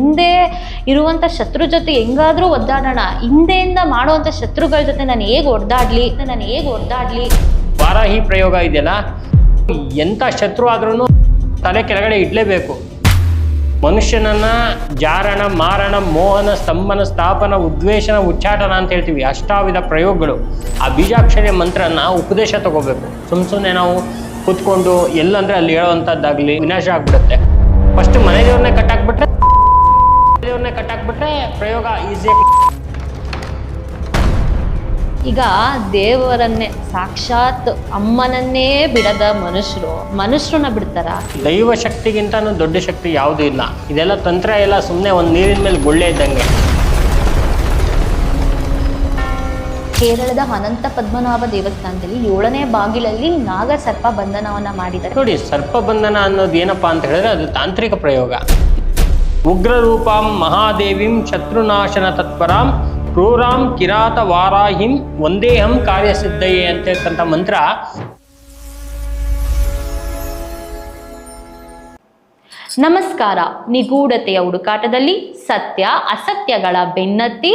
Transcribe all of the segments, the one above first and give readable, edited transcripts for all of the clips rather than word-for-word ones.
ಮುಂದೆ ಇರುವಂಥ ಶತ್ರು ಜೊತೆ ಹೆಂಗಾದರೂ ಒದ್ದಾಡೋಣ, ಹಿಂದೆಯಿಂದ ಮಾಡುವಂಥ ಶತ್ರುಗಳ ಜೊತೆ ನಾನು ಹೇಗೆ ಒದ್ದಾಡಲಿ. ವಾರಾಹಿ ಪ್ರಯೋಗ ಇದೆಯಲ್ಲ, ಎಂಥ ಶತ್ರು ಆದ್ರೂ ತಲೆ ಕೆಳಗಡೆ ಇಡಲೇಬೇಕು. ಮನುಷ್ಯನನ್ನ ಜಾರಣ, ಮಾರಣ, ಮೋಹನ, ಸ್ತಂಭನ, ಸ್ಥಾಪನ, ಉದ್ವೇಷನ, ಉಚ್ಚಾಟನ ಅಂತ ಹೇಳ್ತೀವಿ. ಅಷ್ಟಾವಿಧ ಪ್ರಯೋಗಗಳು. ಆ ಬೀಜಾಕ್ಷರ ಮಂತ್ರನ ಉಪದೇಶ ತಗೋಬೇಕು. ಸುಮ್ಮನೆ ನಾವು ಕೂತ್ಕೊಂಡು ಎಲ್ಲಂದ್ರೆ ಅಲ್ಲಿ ಹೇಳೋವಂಥದ್ದಾಗಲಿ ವಿನಾಶ ಆಗ್ಬಿಡುತ್ತೆ. ಫಸ್ಟ್ ಮನೆದೇವ್ರನ್ನೇ ಕಟ್ಟಾಕ್ಬಿಟ್ರೆ ಪ್ರಯೋಗ ಈಸಿಯಾಗಿ. ಈಗ ದೇವರನ್ನೇ, ಸಾಕ್ಷಾತ್ ಅಮ್ಮನನ್ನೇ ಬಿಡದ ಮನುಷ್ಯರನ್ನ ಬಿಡ್ತಾರ? ದೈವ ಶಕ್ತಿಗಿಂತನೂ ದೊಡ್ಡ ಶಕ್ತಿ ಯಾವುದೂ ಇಲ್ಲ. ಇದೆಲ್ಲ ತಂತ್ರ ಎಲ್ಲ ಸುಮ್ಮನೆ ಒಂದು ನೀರಿನ ಮೇಲೆ ಗುಳ್ಳೆ ಇದ್ದಂಗೆ. ಕೇರಳದ ಅನಂತ ಪದ್ಮನಾಭ ದೇವಸ್ಥಾನದಲ್ಲಿ 7ನೇ ಬಾಗಿಲಲ್ಲಿ ನಾಗ ಸರ್ಪ ಬಂಧನವನ್ನ ಮಾಡಿದ್ದಾರೆ. ನೋಡಿ, ಸರ್ಪ ಬಂಧನ ಅನ್ನೋದು ಏನಪ್ಪಾ ಅಂತ ಹೇಳಿದ್ರೆ ಅದು ತಾಂತ್ರಿಕ ಪ್ರಯೋಗ. ಉಗ್ರ ರೂಪಾಂ ಮಹಾದೇವಿಂ ಶತ್ರುನಾಶನ ತತ್ಪರಾಂ ಕ್ರೂರಾಂ ಕಿರಾತ ವಾರಾಹಿಂ ಒಂದೇಹಂ ಕಾರ್ಯಸಿದ್ಧಯೇ ಅಂತ ಹೇಳ್ತಕ್ಕಂಥ ಮಂತ್ರ. ನಮಸ್ಕಾರ. ನಿಗೂಢತೆಯ ಹುಡುಕಾಟದಲ್ಲಿ ಸತ್ಯ ಅಸತ್ಯಗಳ ಬೆನ್ನತ್ತಿ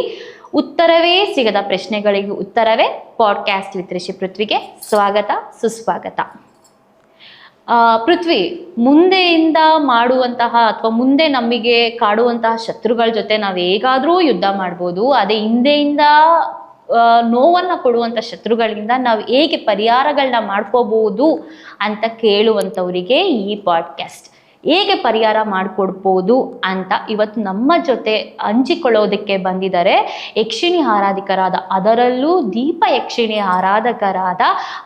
ಉತ್ತರವೇ ಸಿಗದ ಪ್ರಶ್ನೆಗಳಿಗೆ ಉತ್ತರವೇ ಪಾಡ್ಕಾಸ್ಟ್ ವಿತ್ ಋಷಿ ಪೃಥ್ವಿಗೆ ಸ್ವಾಗತ, ಸುಸ್ವಾಗತ. ಪೃಥ್ವಿ, ಮುಂದೆಯಿಂದ ಮಾಡುವಂತಹ ಅಥವಾ ಮುಂದೆ ನಮಗೆ ಕಾಡುವಂತಹ ಶತ್ರುಗಳ ಜೊತೆ ನಾವು ಹೇಗಾದರೂ ಯುದ್ಧ ಮಾಡ್ಬೋದು. ಅದೇ ಹಿಂದೆಯಿಂದ ನೋವನ್ನು ಕೊಡುವಂಥ ಶತ್ರುಗಳಿಂದ ನಾವು ಹೇಗೆ ಪರಿಹಾರಗಳನ್ನ ಮಾಡ್ಕೋಬಹುದು ಅಂತ ಕೇಳುವಂಥವರಿಗೆ ಈ ಪಾಡ್ಕಾಸ್ಟ್. ಹೇಗೆ ಪರಿಹಾರ ಮಾಡಿಕೊಡ್ಬೋದು ಅಂತ ಇವತ್ತು ನಮ್ಮ ಜೊತೆ ಹಂಚಿಕೊಳ್ಳೋದಕ್ಕೆ ಬಂದಿದ್ದಾರೆ ಯಕ್ಷಿಣಿ ಆರಾಧಿಕರಾದ, ಅದರಲ್ಲೂ ದೀಪ ಯಕ್ಷಿಣಿ ಆರಾಧಕರಾದ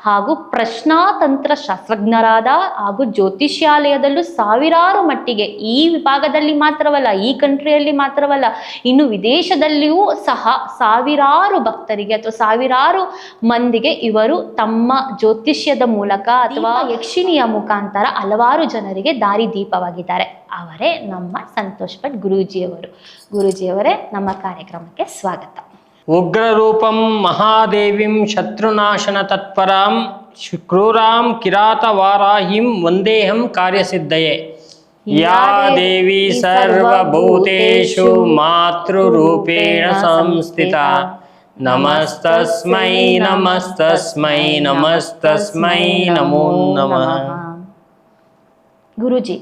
ಹಾಗೂ ಪ್ರಶ್ನಾತಂತ್ರ ಶಾಸ್ತ್ರಜ್ಞರಾದ ಹಾಗೂ ಜ್ಯೋತಿಷ್ಯಾಲಯದಲ್ಲೂ ಸಾವಿರಾರು ಮಟ್ಟಿಗೆ, ಈ ವಿಭಾಗದಲ್ಲಿ ಮಾತ್ರವಲ್ಲ, ಈ ಕಂಟ್ರಿಯಲ್ಲಿ ಮಾತ್ರವಲ್ಲ, ಇನ್ನು ವಿದೇಶದಲ್ಲಿಯೂ ಸಹ ಸಾವಿರಾರು ಭಕ್ತರಿಗೆ ಅಥವಾ ಸಾವಿರಾರು ಮಂದಿಗೆ ಇವರು ತಮ್ಮ ಜ್ಯೋತಿಷ್ಯದ ಮೂಲಕ ಅಥವಾ ಯಕ್ಷಿಣಿಯ ಮುಖಾಂತರ ಹಲವಾರು ಜನರಿಗೆ ದಾರಿ ದೀಪವಾಗಿದ್ದಾರೆ. ಅವರೇ ನಮ್ಮ ಸಂತೋಷ್ ಭಟ್ ಗುರೂಜಿಯವರು. ಗುರೂಜಿಯವರೇ, ನಮ್ಮ ಕಾರ್ಯಕ್ರಮಕ್ಕೆ ಸ್ವಾಗತ. ಉಗ್ರ ರೂಪಂ ಮಹಾದೇವಿಂ ಶತ್ರುನಾಶನ ತತ್ಪರಾಂ ಕ್ರೂರಾಂ ಕಿರಾತ ವಾರಾಹಿಂ ಒಂದೇಹಂ ಕಾರ್ಯಸಿದ್ಧಯೇ ಯಾ ದೇವಿ ಸರ್ವಭೂತೇಷು ಮಾತೃರೂಪೇಣ ಸಂಸ್ಥಿತ ನಮಸ್ತಸ್ಮೈ ನಮಸ್ತಸ್ಮೈ ನಮಸ್ತಸ್ಮೈ ನಮೋ ನಮಃ. ಗುರೂಜಿ,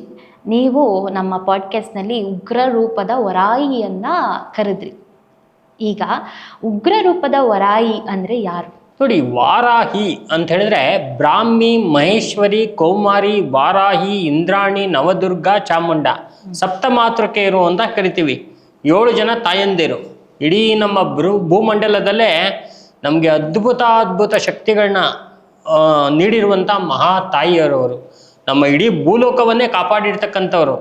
ನೀವು ನಮ್ಮ ಪಾಡ್ಕಾಸ್ಟ್ನಲ್ಲಿ ಉಗ್ರ ರೂಪದ ವರಾಯಿಯನ್ನ ಕರೆದ್ರಿ. ಈಗ ಉಗ್ರ ರೂಪದ ವರಾಯಿ ಅಂದ್ರೆ ಯಾರು? ನೋಡಿ, ವಾರಾಹಿ ಅಂತ ಹೇಳಿದ್ರೆ ಬ್ರಾಹ್ಮಿ, ಮಹೇಶ್ವರಿ, ಕೌಮಾರಿ, ವಾರಾಹಿ, ಇಂದ್ರಾಣಿ, ನವದುರ್ಗ, ಚಾಮುಂಡ ಸಪ್ತಮಾತೃಕೆಯರು ಅಂತ ಕರಿತೀವಿ. 7 ಜನ ತಾಯಂದಿರು. ಇಡೀ ನಮ್ಮ ಭೂಮಂಡಲದಲ್ಲೇ ನಮಗೆ ಅದ್ಭುತ ಶಕ್ತಿಗಳನ್ನ ನೀಡಿರುವಂಥ ಮಹಾ ತಾಯಿಯರವರು. ನಮ್ಮ ಇಡೀ ಭೂಲೋಕವನ್ನೇ ಕಾಪಾಡಿರ್ತಕ್ಕಂಥವ್ರು.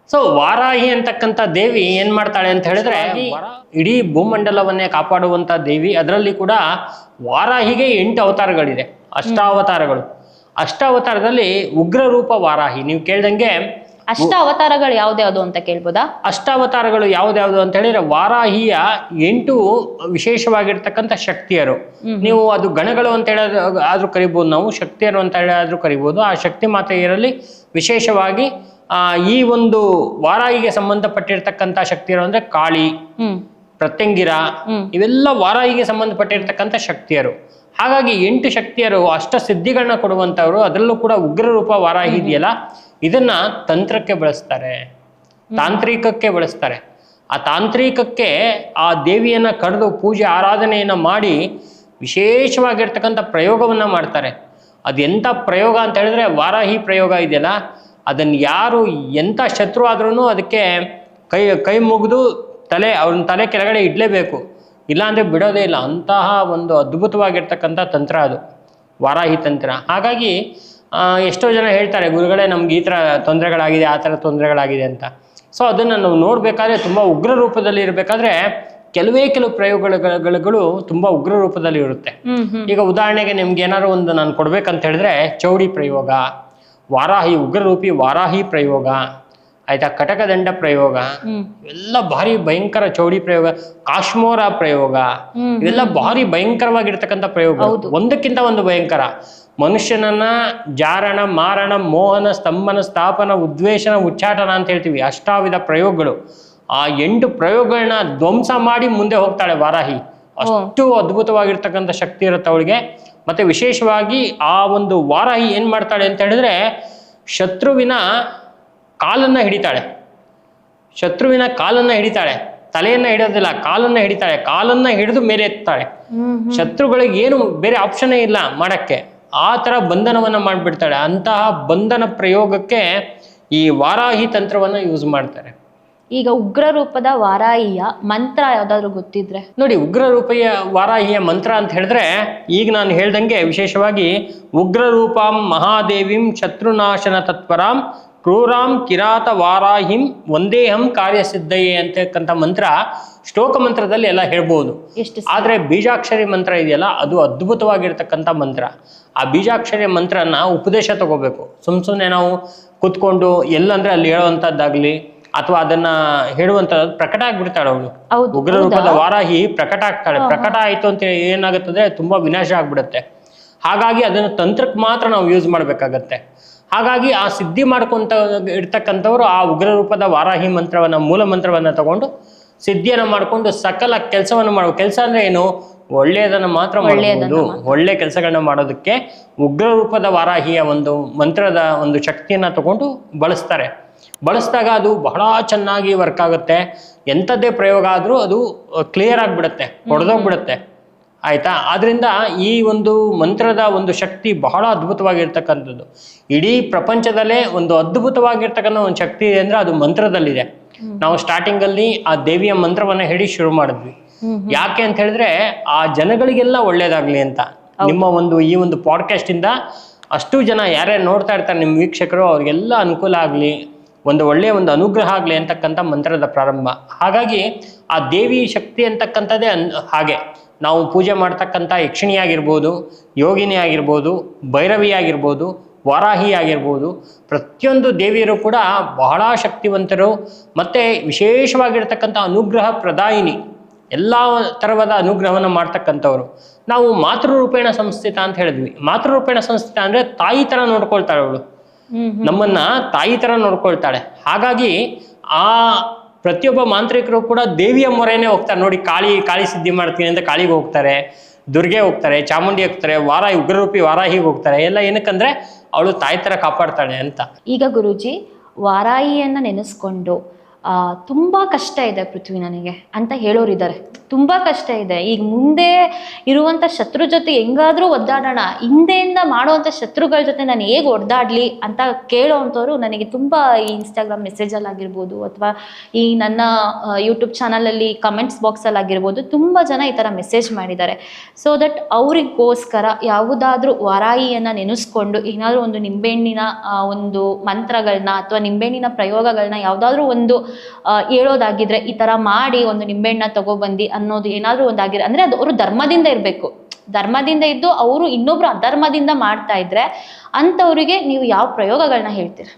ಸೊ ವಾರಾಹಿ ಅಂತಕ್ಕಂಥ ದೇವಿ ಏನ್ ಮಾಡ್ತಾಳೆ ಅಂತ ಹೇಳಿದ್ರೆ, ಇಡೀ ಭೂಮಂಡಲವನ್ನೇ ಕಾಪಾಡುವಂತ ದೇವಿ. ಅದರಲ್ಲಿ ಕೂಡ ವಾರಾಹಿಗೆ 8 ಅವತಾರಗಳಿದೆ, ಅಷ್ಟಾವತಾರಗಳು. ಅಷ್ಟಾವತಾರದಲ್ಲಿ ಉಗ್ರ ರೂಪ ವಾರಾಹಿ. ನೀವು ಕೇಳ್ದಂಗೆ ಅವತಾರಗಳು ಯಾವ್ದ್ಯಾವ್ದು ಅಂತ ಕೇಳ್ಬೋದಾ? ಅಷ್ಟಾವತಾರಗಳು ಯಾವ್ದ್ಯಾವ್ದು ಅಂತ ಹೇಳಿದ್ರೆ, ವಾರಾಹಿಯ 8 ವಿಶೇಷವಾಗಿರ್ತಕ್ಕಂಥ ಶಕ್ತಿಯರು. ನೀವು ಅದು ಗಣಗಳು ಅಂತ ಆದ್ರೂ ಕರಿಬಹುದು, ನಾವು ಶಕ್ತಿಯರು ಅಂತ ಆದ್ರೂ ಕರಿಬಹುದು. ಆ ಶಕ್ತಿ ಮಾತೆಯರಲ್ಲಿ ವಿಶೇಷವಾಗಿ ಈ ಒಂದು ವಾರಾಹಿಗೆ ಸಂಬಂಧಪಟ್ಟಿರ್ತಕ್ಕಂಥ ಶಕ್ತಿಯರು ಅಂದ್ರೆ ಕಾಳಿ, ಪ್ರತ್ಯಂಗಿರ, ಇವೆಲ್ಲ ವಾರಾಹಿಗೆ ಸಂಬಂಧಪಟ್ಟಿರ್ತಕ್ಕಂಥ ಶಕ್ತಿಯರು. ಹಾಗಾಗಿ 8 ಶಕ್ತಿಯರು ಅಷ್ಟ ಸಿದ್ಧಿಗಳನ್ನ ಕೊಡುವಂತವ್ರು. ಅದರಲ್ಲೂ ಕೂಡ ಉಗ್ರ ರೂಪ ವಾರಾಹಿ ಇದೆಯಲ್ಲ, ಇದನ್ನ ತಂತ್ರಕ್ಕೆ ಬಳಸ್ತಾರೆ, ತಾಂತ್ರಿಕಕ್ಕೆ ಬಳಸ್ತಾರೆ. ಆ ತಾಂತ್ರಿಕಕ್ಕೆ ಆ ದೇವಿಯನ್ನ ಕರೆದು ಪೂಜೆ ಆರಾಧನೆಯನ್ನ ಮಾಡಿ ವಿಶೇಷವಾಗಿರ್ತಕ್ಕಂಥ ಪ್ರಯೋಗವನ್ನ ಮಾಡ್ತಾರೆ. ಅದು ಎಂಥ ಪ್ರಯೋಗ ಅಂತ ಹೇಳಿದ್ರೆ, ವಾರಾಹಿ ಪ್ರಯೋಗ ಇದೆಯಲ್ಲ, ಅದನ್ನು ಯಾರು ಎಂಥ ಶತ್ರು ಆದ್ರೂ ಅದಕ್ಕೆ ಕೈ ಮುಗಿದು ಅವ್ರನ್ನ ತಲೆ ಕೆಳಗಡೆ ಇಡಲೇಬೇಕು, ಇಲ್ಲಾಂದರೆ ಬಿಡೋದೇ ಇಲ್ಲ. ಅಂತಹ ಒಂದು ಅದ್ಭುತವಾಗಿರ್ತಕ್ಕಂಥ ತಂತ್ರ ಅದು ವಾರಾಹಿ ತಂತ್ರ. ಹಾಗಾಗಿ ಎಷ್ಟೋ ಜನ ಹೇಳ್ತಾರೆ, ಗುರುಗಳೇ ನಮ್ಗೆ ಈ ಥರ ತೊಂದರೆಗಳಾಗಿದೆ, ಆ ಥರ ತೊಂದರೆಗಳಾಗಿದೆ ಅಂತ. ಸೊ ಅದನ್ನು ನಾವು ನೋಡಬೇಕಾದ್ರೆ, ತುಂಬ ಉಗ್ರ ರೂಪದಲ್ಲಿ ಇರಬೇಕಾದ್ರೆ ಕೆಲವು ಪ್ರಯೋಗಗಳು ತುಂಬ ಉಗ್ರ ರೂಪದಲ್ಲಿ ಇರುತ್ತೆ. ಈಗ ಉದಾಹರಣೆಗೆ ನಿಮ್ಗೆ ಏನಾದ್ರು ಒಂದು ನಾನು ಕೊಡ್ಬೇಕಂತ ಹೇಳಿದ್ರೆ, ಚೌಡಿ ಪ್ರಯೋಗ, ವಾರಾಹಿ ಉಗ್ರರೂಪಿ ವಾರಾಹಿ ಪ್ರಯೋಗ, ಆಯ್ತಾ, ಕಟಕದಂಡ ಪ್ರಯೋಗ, ಇವೆಲ್ಲ ಭಾರಿ ಭಯಂಕರ. ಚೌಡಿ ಪ್ರಯೋಗ, ಕಾಶ್ಮೋರ ಪ್ರಯೋಗ, ಇವೆಲ್ಲ ಭಾರಿ ಭಯಂಕರವಾಗಿರ್ತಕ್ಕಂಥ ಪ್ರಯೋಗ. ಒಂದಕ್ಕಿಂತ ಒಂದು ಭಯಂಕರ. ಮನುಷ್ಯನನ್ನ ಜಾರಣ, ಮಾರಣ, ಮೋಹನ, ಸ್ತಂಭನ, ಸ್ಥಾಪನ, ಉದ್ವೇಷನ, ಉಚ್ಚಾಟನ ಅಂತ ಹೇಳ್ತೀವಿ. ಅಷ್ಟಾವಿಧ ಪ್ರಯೋಗಗಳು. ಆ 8 ಪ್ರಯೋಗಗಳನ್ನ ಧ್ವಂಸ ಮಾಡಿ ಮುಂದೆ ಹೋಗ್ತಾಳೆ ವಾರಾಹಿ. ಅಷ್ಟು ಅದ್ಭುತವಾಗಿರ್ತಕ್ಕಂಥ ಶಕ್ತಿ ಇರುತ್ತೆ ಅವಳಿಗೆ. ಮತ್ತೆ ವಿಶೇಷವಾಗಿ ಆ ಒಂದು ವಾರಾಹಿ ಏನ್ ಮಾಡ್ತಾಳೆ ಅಂತ ಹೇಳಿದ್ರೆ ಶತ್ರುವಿನ ಕಾಲನ್ನ ಹಿಡಿತಾಳೆ. ತಲೆಯನ್ನ ಹಿಡಿಯೋದಿಲ್ಲ, ಕಾಲನ್ನ ಹಿಡಿತಾಳೆ. ಕಾಲನ್ನ ಹಿಡಿದು ಮೇಲೆ ಎತ್ತಾಳೆ. ಶತ್ರುಗಳಿಗೆ ಏನು ಬೇರೆ ಆಪ್ಷನ್ನೇ ಇಲ್ಲ ಮಾಡಕ್ಕೆ. ಆ ತರ ಬಂಧನವನ್ನ ಮಾಡ್ಬಿಡ್ತಾಳೆ. ಅಂತಹ ಬಂಧನ ಪ್ರಯೋಗಕ್ಕೆ ಈ ವಾರಾಹಿ ತಂತ್ರವನ್ನ ಯೂಸ್ ಮಾಡ್ತಾರೆ. ಈಗ ಉಗ್ರ ರೂಪದ ವಾರಾಹಿಯ ಮಂತ್ರ ಯಾವ್ದಾದ್ರು ಗೊತ್ತಿದ್ರೆ ನೋಡಿ. ಉಗ್ರ ರೂಪೀಯ ವಾರಾಹಿಯ ಮಂತ್ರ ಅಂತ ಹೇಳಿದ್ರೆ ಈಗ ನಾನು ಹೇಳ್ದಂಗೆ ವಿಶೇಷವಾಗಿ ಉಗ್ರ ರೂಪಾಂ ಮಹಾದೇವಿಂ ಶತ್ರುನಾಶನ ತತ್ಪರಾಂ ಕ್ರೂರಾಂ ಕಿರಾತ ವಾರಾಹಿಂ ಒಂದೇಹಂ ಕಾರ್ಯಸಿದ್ಧಯೇ ಅಂತಕ್ಕಂಥ ಮಂತ್ರ ಶ್ಲೋಕ ಮಂತ್ರದಲ್ಲಿ ಎಲ್ಲ ಹೇಳ್ಬೋದು. ಆದ್ರೆ ಬೀಜಾಕ್ಷರಿ ಮಂತ್ರ ಇದೆಯಲ್ಲ ಅದು ಅದ್ಭುತವಾಗಿರ್ತಕ್ಕಂಥ ಮಂತ್ರ. ಆ ಬೀಜಾಕ್ಷರಿ ಮಂತ್ರನ ಉಪದೇಶ ತಗೋಬೇಕು. ಸುಮ್ಮನೆ ನಾವು ಕೂತ್ಕೊಂಡು ಎಲ್ಲಂದ್ರೆ ಅಲ್ಲಿ ಹೇಳುವಂಥದ್ದಾಗ್ಲಿ ಅಥವಾ ಅದನ್ನ ಹೇಳುವಂಥದ್ದು ಪ್ರಕಟ ಆಗ್ಬಿಡ್ತಾಳೆ ಅವಳು. ಉಗ್ರ ರೂಪದ ವಾರಾಹಿ ಪ್ರಕಟ ಆಗ್ತಾಳೆ. ಪ್ರಕಟ ಆಯ್ತು ಅಂತ ಏನಾಗುತ್ತದೆ, ತುಂಬಾ ವಿನಾಶ ಆಗ್ಬಿಡುತ್ತೆ. ಹಾಗಾಗಿ ಅದನ್ನು ತಂತ್ರಕ್ಕೆ ಮಾತ್ರ ನಾವು ಯೂಸ್ ಮಾಡ್ಬೇಕಾಗತ್ತೆ. ಹಾಗಾಗಿ ಆ ಸಿದ್ಧಿ ಮಾಡ್ಕೊಂತ ಇರ್ತಕ್ಕಂಥವ್ರು ಆ ಉಗ್ರ ರೂಪದ ವಾರಾಹಿ ಮಂತ್ರವನ್ನ ಮೂಲ ಮಂತ್ರವನ್ನ ತಗೊಂಡು ಸಿದ್ಧಿಯನ್ನ ಮಾಡ್ಕೊಂಡು ಸಕಲ ಕೆಲಸವನ್ನು ಮಾಡುವ. ಕೆಲಸ ಅಂದ್ರೆ ಏನು? ಒಳ್ಳೆಯದನ್ನ ಮಾತ್ರ ಮಾಡಬಹುದು. ಒಳ್ಳೆ ಕೆಲಸಗಳನ್ನ ಮಾಡೋದಕ್ಕೆ ಉಗ್ರ ರೂಪದ ವಾರಾಹಿಯ ಒಂದು ಮಂತ್ರದ ಒಂದು ಶಕ್ತಿಯನ್ನ ತಗೊಂಡು ಬಳಸಿದಾಗ ಅದು ಬಹಳ ಚೆನ್ನಾಗಿ ವರ್ಕ್ ಆಗುತ್ತೆ. ಎಂಥದ್ದೇ ಪ್ರಯೋಗ ಆದ್ರೂ ಅದು ಕ್ಲಿಯರ್ ಆಗಿಬಿಡುತ್ತೆ, ಹೊಡೆದೋಗ್ಬಿಡುತ್ತೆ. ಆಯ್ತಾ? ಆದ್ರಿಂದ ಈ ಒಂದು ಮಂತ್ರದ ಒಂದು ಶಕ್ತಿ ಬಹಳ ಅದ್ಭುತವಾಗಿರ್ತಕ್ಕಂಥದ್ದು. ಇಡೀ ಪ್ರಪಂಚದಲ್ಲೇ ಒಂದು ಅದ್ಭುತವಾಗಿರ್ತಕ್ಕಂಥ ಒಂದು ಶಕ್ತಿ ಇದೆ ಅಂದ್ರೆ ಅದು ಮಂತ್ರದಲ್ಲಿದೆ. ನಾವು ಸ್ಟಾರ್ಟಿಂಗ್ ಅಲ್ಲಿ ಆ ದೇವಿಯ ಮಂತ್ರವನ್ನ ಹೇಳಿ ಶುರು ಮಾಡಿದ್ವಿ. ಯಾಕೆ ಅಂತ ಹೇಳಿದ್ರೆ ಆ ಜನಗಳಿಗೆಲ್ಲ ಒಳ್ಳೇದಾಗ್ಲಿ ಅಂತ. ನಿಮ್ಮ ಈ ಒಂದು ಪಾಡ್ಕಾಸ್ಟ್ ಇಂದ ಅಷ್ಟು ಜನ ಯಾರ್ಯಾರು ನೋಡ್ತಾ ಇರ್ತಾರೆ ನಿಮ್ಮ ವೀಕ್ಷಕರು, ಅವ್ರಿಗೆಲ್ಲ ಅನುಕೂಲ ಆಗ್ಲಿ, ಒಂದು ಒಳ್ಳೆಯ ಒಂದು ಅನುಗ್ರಹ ಆಗ್ಲಿ ಅಂತಕ್ಕಂಥ ಮಂತ್ರದ ಪ್ರಾರಂಭ. ಹಾಗಾಗಿ ಆ ದೇವಿ ಶಕ್ತಿ ಅಂತಕ್ಕಂಥದ್ದೇ ಹಾಗೆ ನಾವು ಪೂಜೆ ಮಾಡ್ತಕ್ಕಂಥ ಯಕ್ಷಿಣಿ ಆಗಿರ್ಬೋದು, ಯೋಗಿನಿ ಆಗಿರ್ಬೋದು, ಭೈರವಿ ಆಗಿರ್ಬೋದು, ವಾರಾಹಿ ಆಗಿರ್ಬೋದು, ಪ್ರತಿಯೊಂದು ದೇವಿಯರು ಕೂಡ ಬಹಳ ಶಕ್ತಿವಂತರು. ಮತ್ತೆ ವಿಶೇಷವಾಗಿರ್ತಕ್ಕಂಥ ಅನುಗ್ರಹ ಪ್ರದಾಯಿನಿ, ಎಲ್ಲ ತರವಾದ ಅನುಗ್ರಹವನ್ನು ಮಾಡ್ತಕ್ಕಂಥವ್ರು. ನಾವು ಮಾತೃರೂಪೇಣ ಸಂಸ್ಥಿತ ಅಂತ ಹೇಳಿದ್ವಿ. ಮಾತೃರೂಪೇಣ ಸಂಸ್ಥಿತ ಅಂದ್ರೆ ತಾಯಿ ತರ ನೋಡ್ಕೊಳ್ತಾಳೆ ಅವಳು, ನಮ್ಮನ್ನ ತಾಯಿ ತರ ನೋಡ್ಕೊಳ್ತಾಳೆ. ಹಾಗಾಗಿ ಆ ಪ್ರತಿಯೊಬ್ಬ ಮಾಂತ್ರಿಕರು ಕೂಡ ದೇವಿಯ ಮೊರೆನೇ ಹೋಗ್ತಾರೆ. ನೋಡಿ, ಕಾಳಿ ಸಿದ್ಧಿ ಮಾಡ್ತೀನಿ ಅಂತ ಕಾಳಿಗೆ ಹೋಗ್ತಾರೆ, ದುರ್ಗೆ ಹೋಗ್ತಾರೆ, ಚಾಮುಂಡಿ ಹೋಗ್ತಾರೆ, ವಾರಾಹಿ ಉಗ್ರರೂಪಿ ವಾರಾಹಿಗೆ ಹೋಗ್ತಾರೆ. ಎಲ್ಲ ಏನಕ್ಕಂದ್ರೆ ಅವಳು ತಾಯಿ ತರ ಕಾಪಾಡ್ತಾಳೆ ಅಂತ. ಈಗ ಗುರೂಜಿ, ವಾರಾಹಿಯನ್ನ ನೆನೆಸ್ಕೊಂಡು ತುಂಬಾ ಕಷ್ಟ ಇದೆ ಪೃಥ್ವಿ ನನಗೆ ಅಂತ ಹೇಳೋರಿದ್ದಾರೆ. ತುಂಬಾ ಕಷ್ಟ ಇದೆ. ಈಗ ಮುಂದೆ ಇರುವಂತ ಶತ್ರು ಜೊತೆ ಹೆಂಗಾದ್ರೂ ಒದ್ದಾಡೋಣ, ಹಿಂದೆಯಿಂದ ಮಾಡುವಂತ ಶತ್ರುಗಳ ಜೊತೆ ನಾನು ಹೇಗೆ ಒದ್ದಾಡ್ಲಿ ಅಂತ ಕೇಳೋ ಅಂಥವ್ರು ನನಗೆ ತುಂಬಾ ಈ ಇನ್ಸ್ಟಾಗ್ರಾಮ್ ಮೆಸೇಜಲ್ಲಿ ಆಗಿರ್ಬೋದು ಅಥವಾ ಈ ನನ್ನ ಯೂಟ್ಯೂಬ್ ಚಾನಲಲ್ಲಿ ಕಮೆಂಟ್ಸ್ ಬಾಕ್ಸಲ್ಲಿ ಆಗಿರ್ಬೋದು ತುಂಬಾ ಜನ ಈ ಥರ ಮೆಸೇಜ್ ಮಾಡಿದ್ದಾರೆ. ಸೊ ದಟ್ ಅವರಿಗೋಸ್ಕರ ಯಾವುದಾದ್ರೂ ವಾರಾಹಿಯನ್ನ ನೆನೆಸ್ಕೊಂಡು ಏನಾದರೂ ಒಂದು ನಿಂಬೆಹಣ್ಣಿನ ಒಂದು ಮಂತ್ರಗಳನ್ನ ಅಥವಾ ನಿಂಬೆಹಣ್ಣಿನ ಪ್ರಯೋಗಗಳನ್ನ ಯಾವುದಾದ್ರೂ ಒಂದು ಹೇಳೋದಾಗಿದ್ರೆ, ಈ ತರ ಮಾಡಿ ಒಂದು ನಿಂಬೆಹಣ್ಣ ತಗೊಬಂದಿ ಅನ್ನೋದು ಏನಾದ್ರೂ ಒಂದಾಗಿದ್ರೆ, ಅಂದ್ರೆ ಅದು ಅವರು ಧರ್ಮದಿಂದ ಇರ್ಬೇಕು. ಧರ್ಮದಿಂದ ಇದ್ದು ಅವರು ಇನ್ನೊಬ್ರು ಅಧರ್ಮದಿಂದ ಮಾಡ್ತಾ ಇದ್ರೆ ಅಂತವರಿಗೆ ನೀವು ಯಾವ ಪ್ರಯೋಗಗಳನ್ನ ಹೇಳ್ತೀರಾ?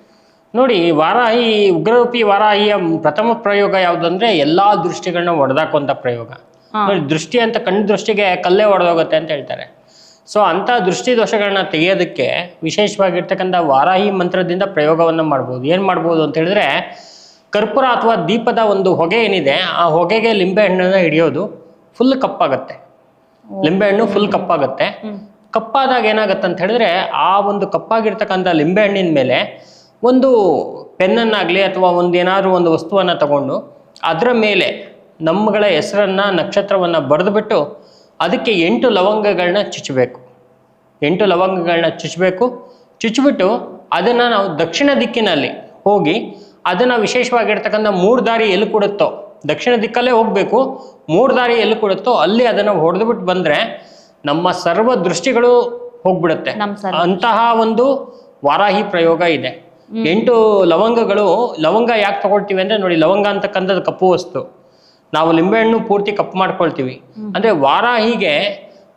ನೋಡಿ, ವಾರಾಹಿ ಉಗ್ರರೂಪಿ ವಾರಾಹಿಯ ಪ್ರಥಮ ಪ್ರಯೋಗ ಯಾವುದಂದ್ರೆ ಎಲ್ಲಾ ದೃಷ್ಟಿಗಳನ್ನ ಒಡೆದಾಕುವಂತ ಪ್ರಯೋಗ. ನೋಡಿ, ದೃಷ್ಟಿ ಅಂತ ಕಣ್ಣು ದೃಷ್ಟಿಗೆ ಕಲ್ಲೇ ಒಡೆದೋಗುತ್ತೆ ಅಂತ ಹೇಳ್ತಾರೆ. ಸೊ ಅಂತ ದೃಷ್ಟಿ ದೋಷಗಳನ್ನ ತೆಗೆಯೋದಕ್ಕೆ ವಿಶೇಷವಾಗಿರ್ತಕ್ಕಂಥ ವಾರಾಹಿ ಮಂತ್ರದಿಂದ ಪ್ರಯೋಗವನ್ನ ಮಾಡ್ಬೋದು. ಏನ್ ಮಾಡ್ಬೋದು ಅಂತ ಹೇಳಿದ್ರೆ, ಕರ್ಪೂರ ಅಥವಾ ದೀಪದ ಒಂದು ಹೊಗೆ ಏನಿದೆ ಆ ಹೊಗೆಗೆ ಲಿಂಬೆಹಣ್ಣನ್ನ ಹಿಡಿಯೋದು. ಫುಲ್ ಕಪ್ಪಾಗತ್ತೆ, ಲಿಂಬೆಹಣ್ಣು ಫುಲ್ ಕಪ್ಪಾಗತ್ತೆ. ಕಪ್ಪಾದಾಗ ಏನಾಗತ್ತೆ ಅಂತ ಹೇಳಿದ್ರೆ, ಆ ಒಂದು ಕಪ್ಪಾಗಿರ್ತಕ್ಕಂಥ ಲಿಂಬೆಹಣ್ಣಿನ ಮೇಲೆ ಒಂದು ಪೆನ್ನನ್ನಾಗ್ಲಿ ಅಥವಾ ಏನಾದ್ರು ಒಂದು ವಸ್ತುವನ್ನ ತಗೊಂಡು ಅದರ ಮೇಲೆ ನಮ್ಮಗಳ ಹೆಸರನ್ನ ನಕ್ಷತ್ರವನ್ನ ಬರೆದುಬಿಟ್ಟು ಅದಕ್ಕೆ 8 ಲವಂಗಗಳನ್ನ ಚುಚ್ಚಬೇಕು. 8 ಲವಂಗಗಳನ್ನ ಚುಚ್ಚಿಬಿಟ್ಟು ಅದನ್ನ ನಾವು ದಕ್ಷಿಣ ದಿಕ್ಕಿನಲ್ಲಿ ಹೋಗಿ ಅದನ್ನ ವಿಶೇಷವಾಗಿರ್ತಕ್ಕಂಥ 3 ದಾರಿ ಎಲ್ಲಿ ಕೊಡುತ್ತೋ, ದಕ್ಷಿಣ ದಿಕ್ಕಲ್ಲೇ ಹೋಗ್ಬೇಕು, 3 ದಾರಿ ಎಲ್ಲಿ ಕೊಡುತ್ತೋ ಅಲ್ಲಿ ಅದನ್ನ ಹೊಡೆದ್ಬಿಟ್ಟು ಬಂದ್ರೆ ನಮ್ಮ ಸರ್ವ ದೃಷ್ಟಿಗಳು ಹೋಗ್ಬಿಡುತ್ತೆ. ಅಂತಹ ಒಂದು ವಾರಾಹಿ ಪ್ರಯೋಗ ಇದೆ. 8 ಲವಂಗಗಳು. ಲವಂಗ ಯಾಕೆ ತಗೊಳ್ತೀವಿ ಅಂದ್ರೆ, ನೋಡಿ, ಲವಂಗ ಅಂತಕ್ಕಂಥದ್ದು ಕಪ್ಪು ವಸ್ತು. ನಾವು ಲಿಂಬೆಹಣ್ಣು ಪೂರ್ತಿ ಕಪ್ಪು ಮಾಡ್ಕೊಳ್ತೀವಿ. ಅಂದ್ರೆ ವಾರಾಹಿಗೆ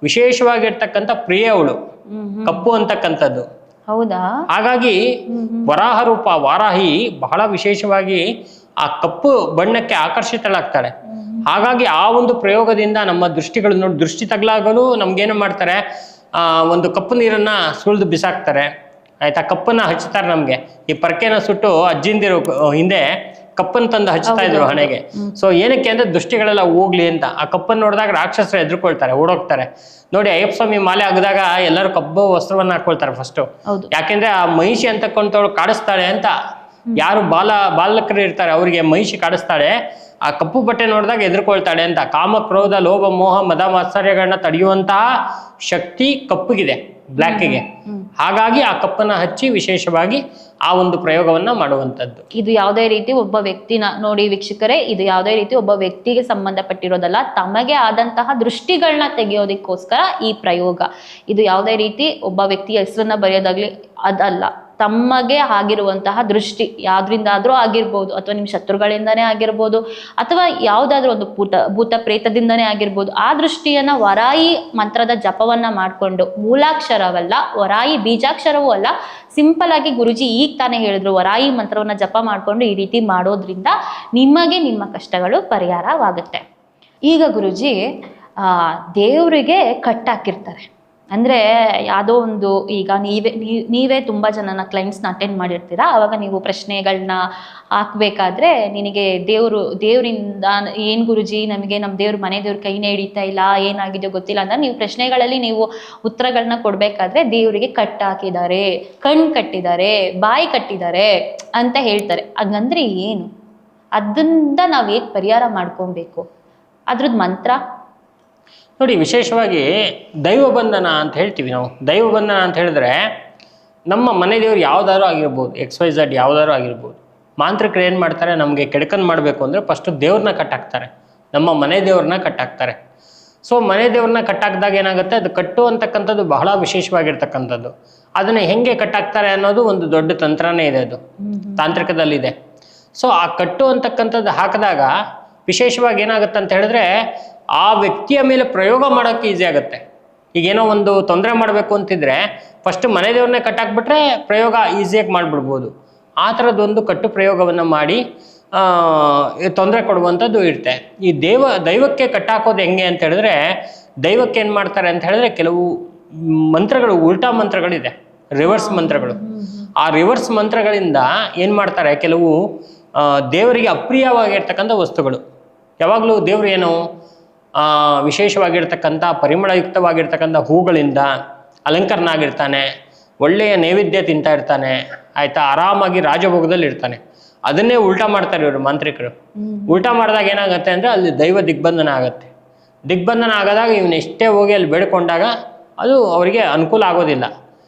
ವಿಶೇಷವಾಗಿರ್ತಕ್ಕಂಥ ಪ್ರಿಯ ಅವಳು, ಕಪ್ಪು ಅಂತಕ್ಕಂಥದ್ದು. ಹೌದಾ? ಹಾಗಾಗಿ ವರಾಹ ರೂಪ ವಾರಾಹಿ ಬಹಳ ವಿಶೇಷವಾಗಿ ಆ ಕಪ್ಪು ಬಣ್ಣಕ್ಕೆ ಆಕರ್ಷಿತಳಾಗ್ತಾಳೆ. ಹಾಗಾಗಿ ಆ ಒಂದು ಪ್ರಯೋಗದಿಂದ ನಮ್ಮ ದೃಷ್ಟಿಗಳು ನೋಡಿ, ದೃಷ್ಟಿ ತಗಲಾಗಲು ನಮ್ಗೇನು ಮಾಡ್ತಾರೆ, ಒಂದು ಕಪ್ಪು ನೀರನ್ನ ಸುಳಿದು ಬಿಸಾಕ್ತಾರೆ. ಆಯ್ತಾ? ಕಪ್ಪನ್ನ ಹಚ್ತಾರೆ ನಮ್ಗೆ. ಈ ಪರ್ಕೆನ ಸುಟ್ಟು ಅಜ್ಜಿಂದಿರು ಹಿಂದೆ ಕಪ್ಪನ್ನು ತಂದು ಹಚ್ತಾ ಇದ್ರು ಹಣೆಗೆ. ಸೊ ಏನಕ್ಕೆ ಅಂದ್ರೆ ದೃಷ್ಟಿಗಳೆಲ್ಲ ಹೋಗ್ಲಿ ಅಂತ. ಆ ಕಪ್ಪನ್ನು ನೋಡಿದಾಗ ರಾಕ್ಷಸರು ಎದ್ರುಕೊಳ್ತಾರೆ, ಓಡೋಗ್ತಾರೆ. ನೋಡಿ ಅಯ್ಯಪ್ಪ ಸ್ವಾಮಿ ಮಾಲೆ ಆಗದಾಗ ಎಲ್ಲರೂ ಕಬ್ಬು ವಸ್ತ್ರವನ್ನ ಹಾಕೊಳ್ತಾರೆ ಫಸ್ಟ್. ಯಾಕೆಂದ್ರೆ ಆ ಮಹಿಷಿ ಅಂತಕ್ಕಂಥವ್ರು ಕಾಡಿಸ್ತಾಳೆ ಅಂತ. ಯಾರು ಬಾಲಕರು ಇರ್ತಾರೆ ಅವರಿಗೆ ಮಹಿಷಿ ಕಾಡಿಸ್ತಾಳೆ, ಆ ಕಪ್ಪು ಬಟ್ಟೆ ನೋಡಿದಾಗ ಎದುರ್ಕೊಳ್ತಾಳೆ ಅಂತ. ಕಾಮ, ಕ್ರೋಧ, ಲೋಭ, ಮೋಹ, ಮದ, ಮಾತ್ಸರ್ಯಗಳನ್ನ ತಡೆಯುವಂತಹ ಶಕ್ತಿ ಕಪ್ಪುಗಿದೆ, ಬ್ಲ್ಯಾಕ್ಗೆ. ಹಾಗಾಗಿ ಆ ಕಪ್ಪನ್ನ ಹಚ್ಚಿ ವಿಶೇಷವಾಗಿ ಆ ಒಂದು ಪ್ರಯೋಗವನ್ನ ಮಾಡುವಂಥದ್ದು. ಇದು ಯಾವುದೇ ರೀತಿ ಒಬ್ಬ ವ್ಯಕ್ತಿನ ನೋಡಿ ವೀಕ್ಷಕರೇ, ಇದು ಯಾವುದೇ ರೀತಿ ಒಬ್ಬ ವ್ಯಕ್ತಿಗೆ ಸಂಬಂಧಪಟ್ಟಿರೋದಲ್ಲ, ತಮಗೆ ಆದಂತಹ ದೃಷ್ಟಿಗಳನ್ನ ತೆಗೆಯೋದಕ್ಕೋಸ್ಕರ ಈ ಪ್ರಯೋಗ. ಇದು ಯಾವುದೇ ರೀತಿ ಒಬ್ಬ ವ್ಯಕ್ತಿಯ ಹೆಸರನ್ನ ಬರೆಯೋದಾಗ್ಲಿ ಅದಲ್ಲ, ತಮಗೆ ಆಗಿರುವಂತಹ ದೃಷ್ಟಿ ಯಾವ್ದ್ರಿಂದಾದ್ರೂ ಆಗಿರ್ಬೋದು, ಅಥವಾ ನಿಮ್ಮ ಶತ್ರುಗಳಿಂದನೇ ಆಗಿರ್ಬೋದು, ಅಥವಾ ಯಾವುದಾದ್ರೂ ಒಂದು ಭೂತ ಪ್ರೇತದಿಂದನೇ ಆಗಿರ್ಬೋದು. ಆ ದೃಷ್ಟಿಯನ್ನ ವರಾಯಿ ಮಂತ್ರದ ಜಪವನ್ನ ಮಾಡಿಕೊಂಡು, ಮೂಲಾಕ್ಷರವಲ್ಲ, ವರಾಯಿ ಬೀಜಾಕ್ಷರವೂ ಅಲ್ಲ, ಸಿಂಪಲ್ ಆಗಿ ಗುರುಜಿ ಈಗ ತಾನೇ ಹೇಳಿದ್ರು, ವರಾಯಿ ಮಂತ್ರವನ್ನ ಜಪ ಮಾಡಿಕೊಂಡು ಈ ರೀತಿ ಮಾಡೋದ್ರಿಂದ ನಿಮಗೆ ನಿಮ್ಮ ಕಷ್ಟಗಳು ಪರಿಹಾರವಾಗುತ್ತೆ. ಈಗ ಗುರುಜಿ ದೇವರಿಗೆ ಕಟ್ಟಾಕಿರ್ತಾರೆ ಅಂದರೆ ಯಾವುದೋ ಒಂದು, ಈಗ ನೀವೇ ತುಂಬ ಜನನ ಕ್ಲೈಂಟ್ಸ್ನ ಅಟೆಂಡ್ ಮಾಡಿರ್ತೀರಾ, ಆವಾಗ ನೀವು ಪ್ರಶ್ನೆಗಳನ್ನ ಹಾಕಬೇಕಾದ್ರೆ ನಿನಗೆ ದೇವರಿಂದ ಏನು ಗುರುಜಿ ನಮಗೆ ನಮ್ಮ ದೇವ್ರ ಮನೆ ದೇವ್ರ ಕೈನೇ ಹಿಡಿತಾ ಇಲ್ಲ, ಏನಾಗಿದೆಯೋ ಗೊತ್ತಿಲ್ಲ ಅಂತ ನೀವು ಪ್ರಶ್ನೆಗಳಲ್ಲಿ ನೀವು ಉತ್ತರಗಳನ್ನ ಕೊಡಬೇಕಾದ್ರೆ ದೇವರಿಗೆ ಕಟ್ಟಾಕಿದ್ದಾರೆ, ಕಣ್ಣು ಕಟ್ಟಿದ್ದಾರೆ, ಬಾಯಿ ಕಟ್ಟಿದ್ದಾರೆ ಅಂತ ಹೇಳ್ತಾರೆ. ಹಂಗಂದ್ರೆ ಏನು? ಅದರಿಂದ ನಾವು ಹೇಗೆ ಪರಿಹಾರ ಮಾಡ್ಕೊಬೇಕು? ಅದ್ರದ್ದು ಮಂತ್ರ ನೋಡಿ, ವಿಶೇಷವಾಗಿ ದೈವಬಂಧನ ಅಂತ ಹೇಳ್ತೀವಿ ನಾವು. ದೈವಬಂಧನ ಅಂತ ಹೇಳಿದ್ರೆ ನಮ್ಮ ಮನೆ ದೇವ್ರು ಯಾವ್ದಾದ್ರು ಆಗಿರ್ಬೋದು, XYZ ಯಾವ್ದಾದ್ರು ಆಗಿರ್ಬೋದು. ಮಾಂತ್ರಿಕರು ಏನು ಮಾಡ್ತಾರೆ, ನಮಗೆ ಕೆಡಕನ್ ಮಾಡಬೇಕು ಅಂದರೆ ಫಸ್ಟು ದೇವ್ರನ್ನ ಕಟ್ಟಾಕ್ತಾರೆ, ನಮ್ಮ ಮನೆ ದೇವ್ರನ್ನ ಕಟ್ಟಾಕ್ತಾರೆ. ಸೊ ಮನೆ ದೇವ್ರನ್ನ ಕಟ್ಟಾಕಿದಾಗ ಏನಾಗುತ್ತೆ, ಅದು ಕಟ್ಟು ಅಂತಕ್ಕಂಥದ್ದು ಬಹಳ ವಿಶೇಷವಾಗಿರ್ತಕ್ಕಂಥದ್ದು. ಅದನ್ನು ಹೆಂಗೆ ಕಟ್ಟಾಕ್ತಾರೆ ಅನ್ನೋದು ಒಂದು ದೊಡ್ಡ ತಂತ್ರನೇ ಇದೆ, ಅದು ತಾಂತ್ರಿಕದಲ್ಲಿದೆ. ಸೊ ಆ ಕಟ್ಟು ಅಂತಕ್ಕಂಥದ್ದು ಹಾಕಿದಾಗ ವಿಶೇಷವಾಗಿ ಏನಾಗುತ್ತೆ ಅಂತ ಹೇಳಿದ್ರೆ ಆ ವ್ಯಕ್ತಿಯ ಮೇಲೆ ಪ್ರಯೋಗ ಮಾಡೋಕ್ಕೆ ಈಸಿ ಆಗುತ್ತೆ. ಈಗೇನೋ ಒಂದು ತೊಂದರೆ ಮಾಡಬೇಕು ಅಂತಿದ್ರೆ ಫಸ್ಟ್ ಮನೆ ದೇವ್ರನ್ನೇ ಕಟ್ಟಾಕ್ಬಿಟ್ರೆ ಪ್ರಯೋಗ ಈಸಿಯಾಗಿ ಮಾಡಿಬಿಡ್ಬೋದು. ಆ ಥರದ್ದೊಂದು ಕಟ್ಟು ಪ್ರಯೋಗವನ್ನು ಮಾಡಿ ತೊಂದರೆ ಕೊಡುವಂಥದ್ದು ಇರುತ್ತೆ. ಈ ದೈವಕ್ಕೆ ಕಟ್ಟಾಕೋದು ಹೆಂಗೆ ಅಂತ ಹೇಳಿದ್ರೆ, ದೈವಕ್ಕೆ ಏನು ಮಾಡ್ತಾರೆ ಅಂತ ಹೇಳಿದ್ರೆ ಕೆಲವು ಮಂತ್ರಗಳು, ಉಲ್ಟಾ ಮಂತ್ರಗಳಿದೆ, ರಿವರ್ಸ್ ಮಂತ್ರಗಳು. ಆ ರಿವರ್ಸ್ ಮಂತ್ರಗಳಿಂದ ಏನು ಮಾಡ್ತಾರೆ, ಕೆಲವು ದೇವರಿಗೆ ಅಪ್ರಿಯವಾಗಿರ್ತಕ್ಕಂಥ ವಸ್ತುಗಳು. ಯಾವಾಗಲೂ ದೇವರು ಏನು ವಿಶೇಷವಾಗಿರ್ತಕ್ಕಂಥ ಪರಿಮಳಯುಕ್ತವಾಗಿರ್ತಕ್ಕಂಥ ಹೂಗಳಿಂದ ಅಲಂಕರಣನಾಗಿರ್ತಾನೆ, ಒಳ್ಳೆಯ ನೈವೇದ್ಯ ತಿಂತಾ ಇರ್ತಾನೆ, ಆಯಿತಾ, ಆರಾಮಾಗಿ ರಾಜಭೋಗದಲ್ಲಿ ಇರ್ತಾನೆ. ಅದನ್ನೇ ಉಲ್ಟಾ ಮಾಡ್ತಾರೆ ಇವರು ಮಾಂತ್ರಿಕರು. ಉಲ್ಟಾ ಮಾಡಿದಾಗ ಏನಾಗುತ್ತೆ ಅಂದರೆ ಅಲ್ಲಿ ದೈವ ದಿಗ್ಬಂಧನ ಆಗುತ್ತೆ. ದಿಗ್ಬಂಧನ ಆಗೋದಾಗ ಇವನು ಎಷ್ಟೇ ಹೋಗಿ ಅಲ್ಲಿ ಬೇಡ್ಕೊಂಡಾಗ ಅದು ಅವರಿಗೆ ಅನುಕೂಲ ಆಗೋದಿಲ್ಲ.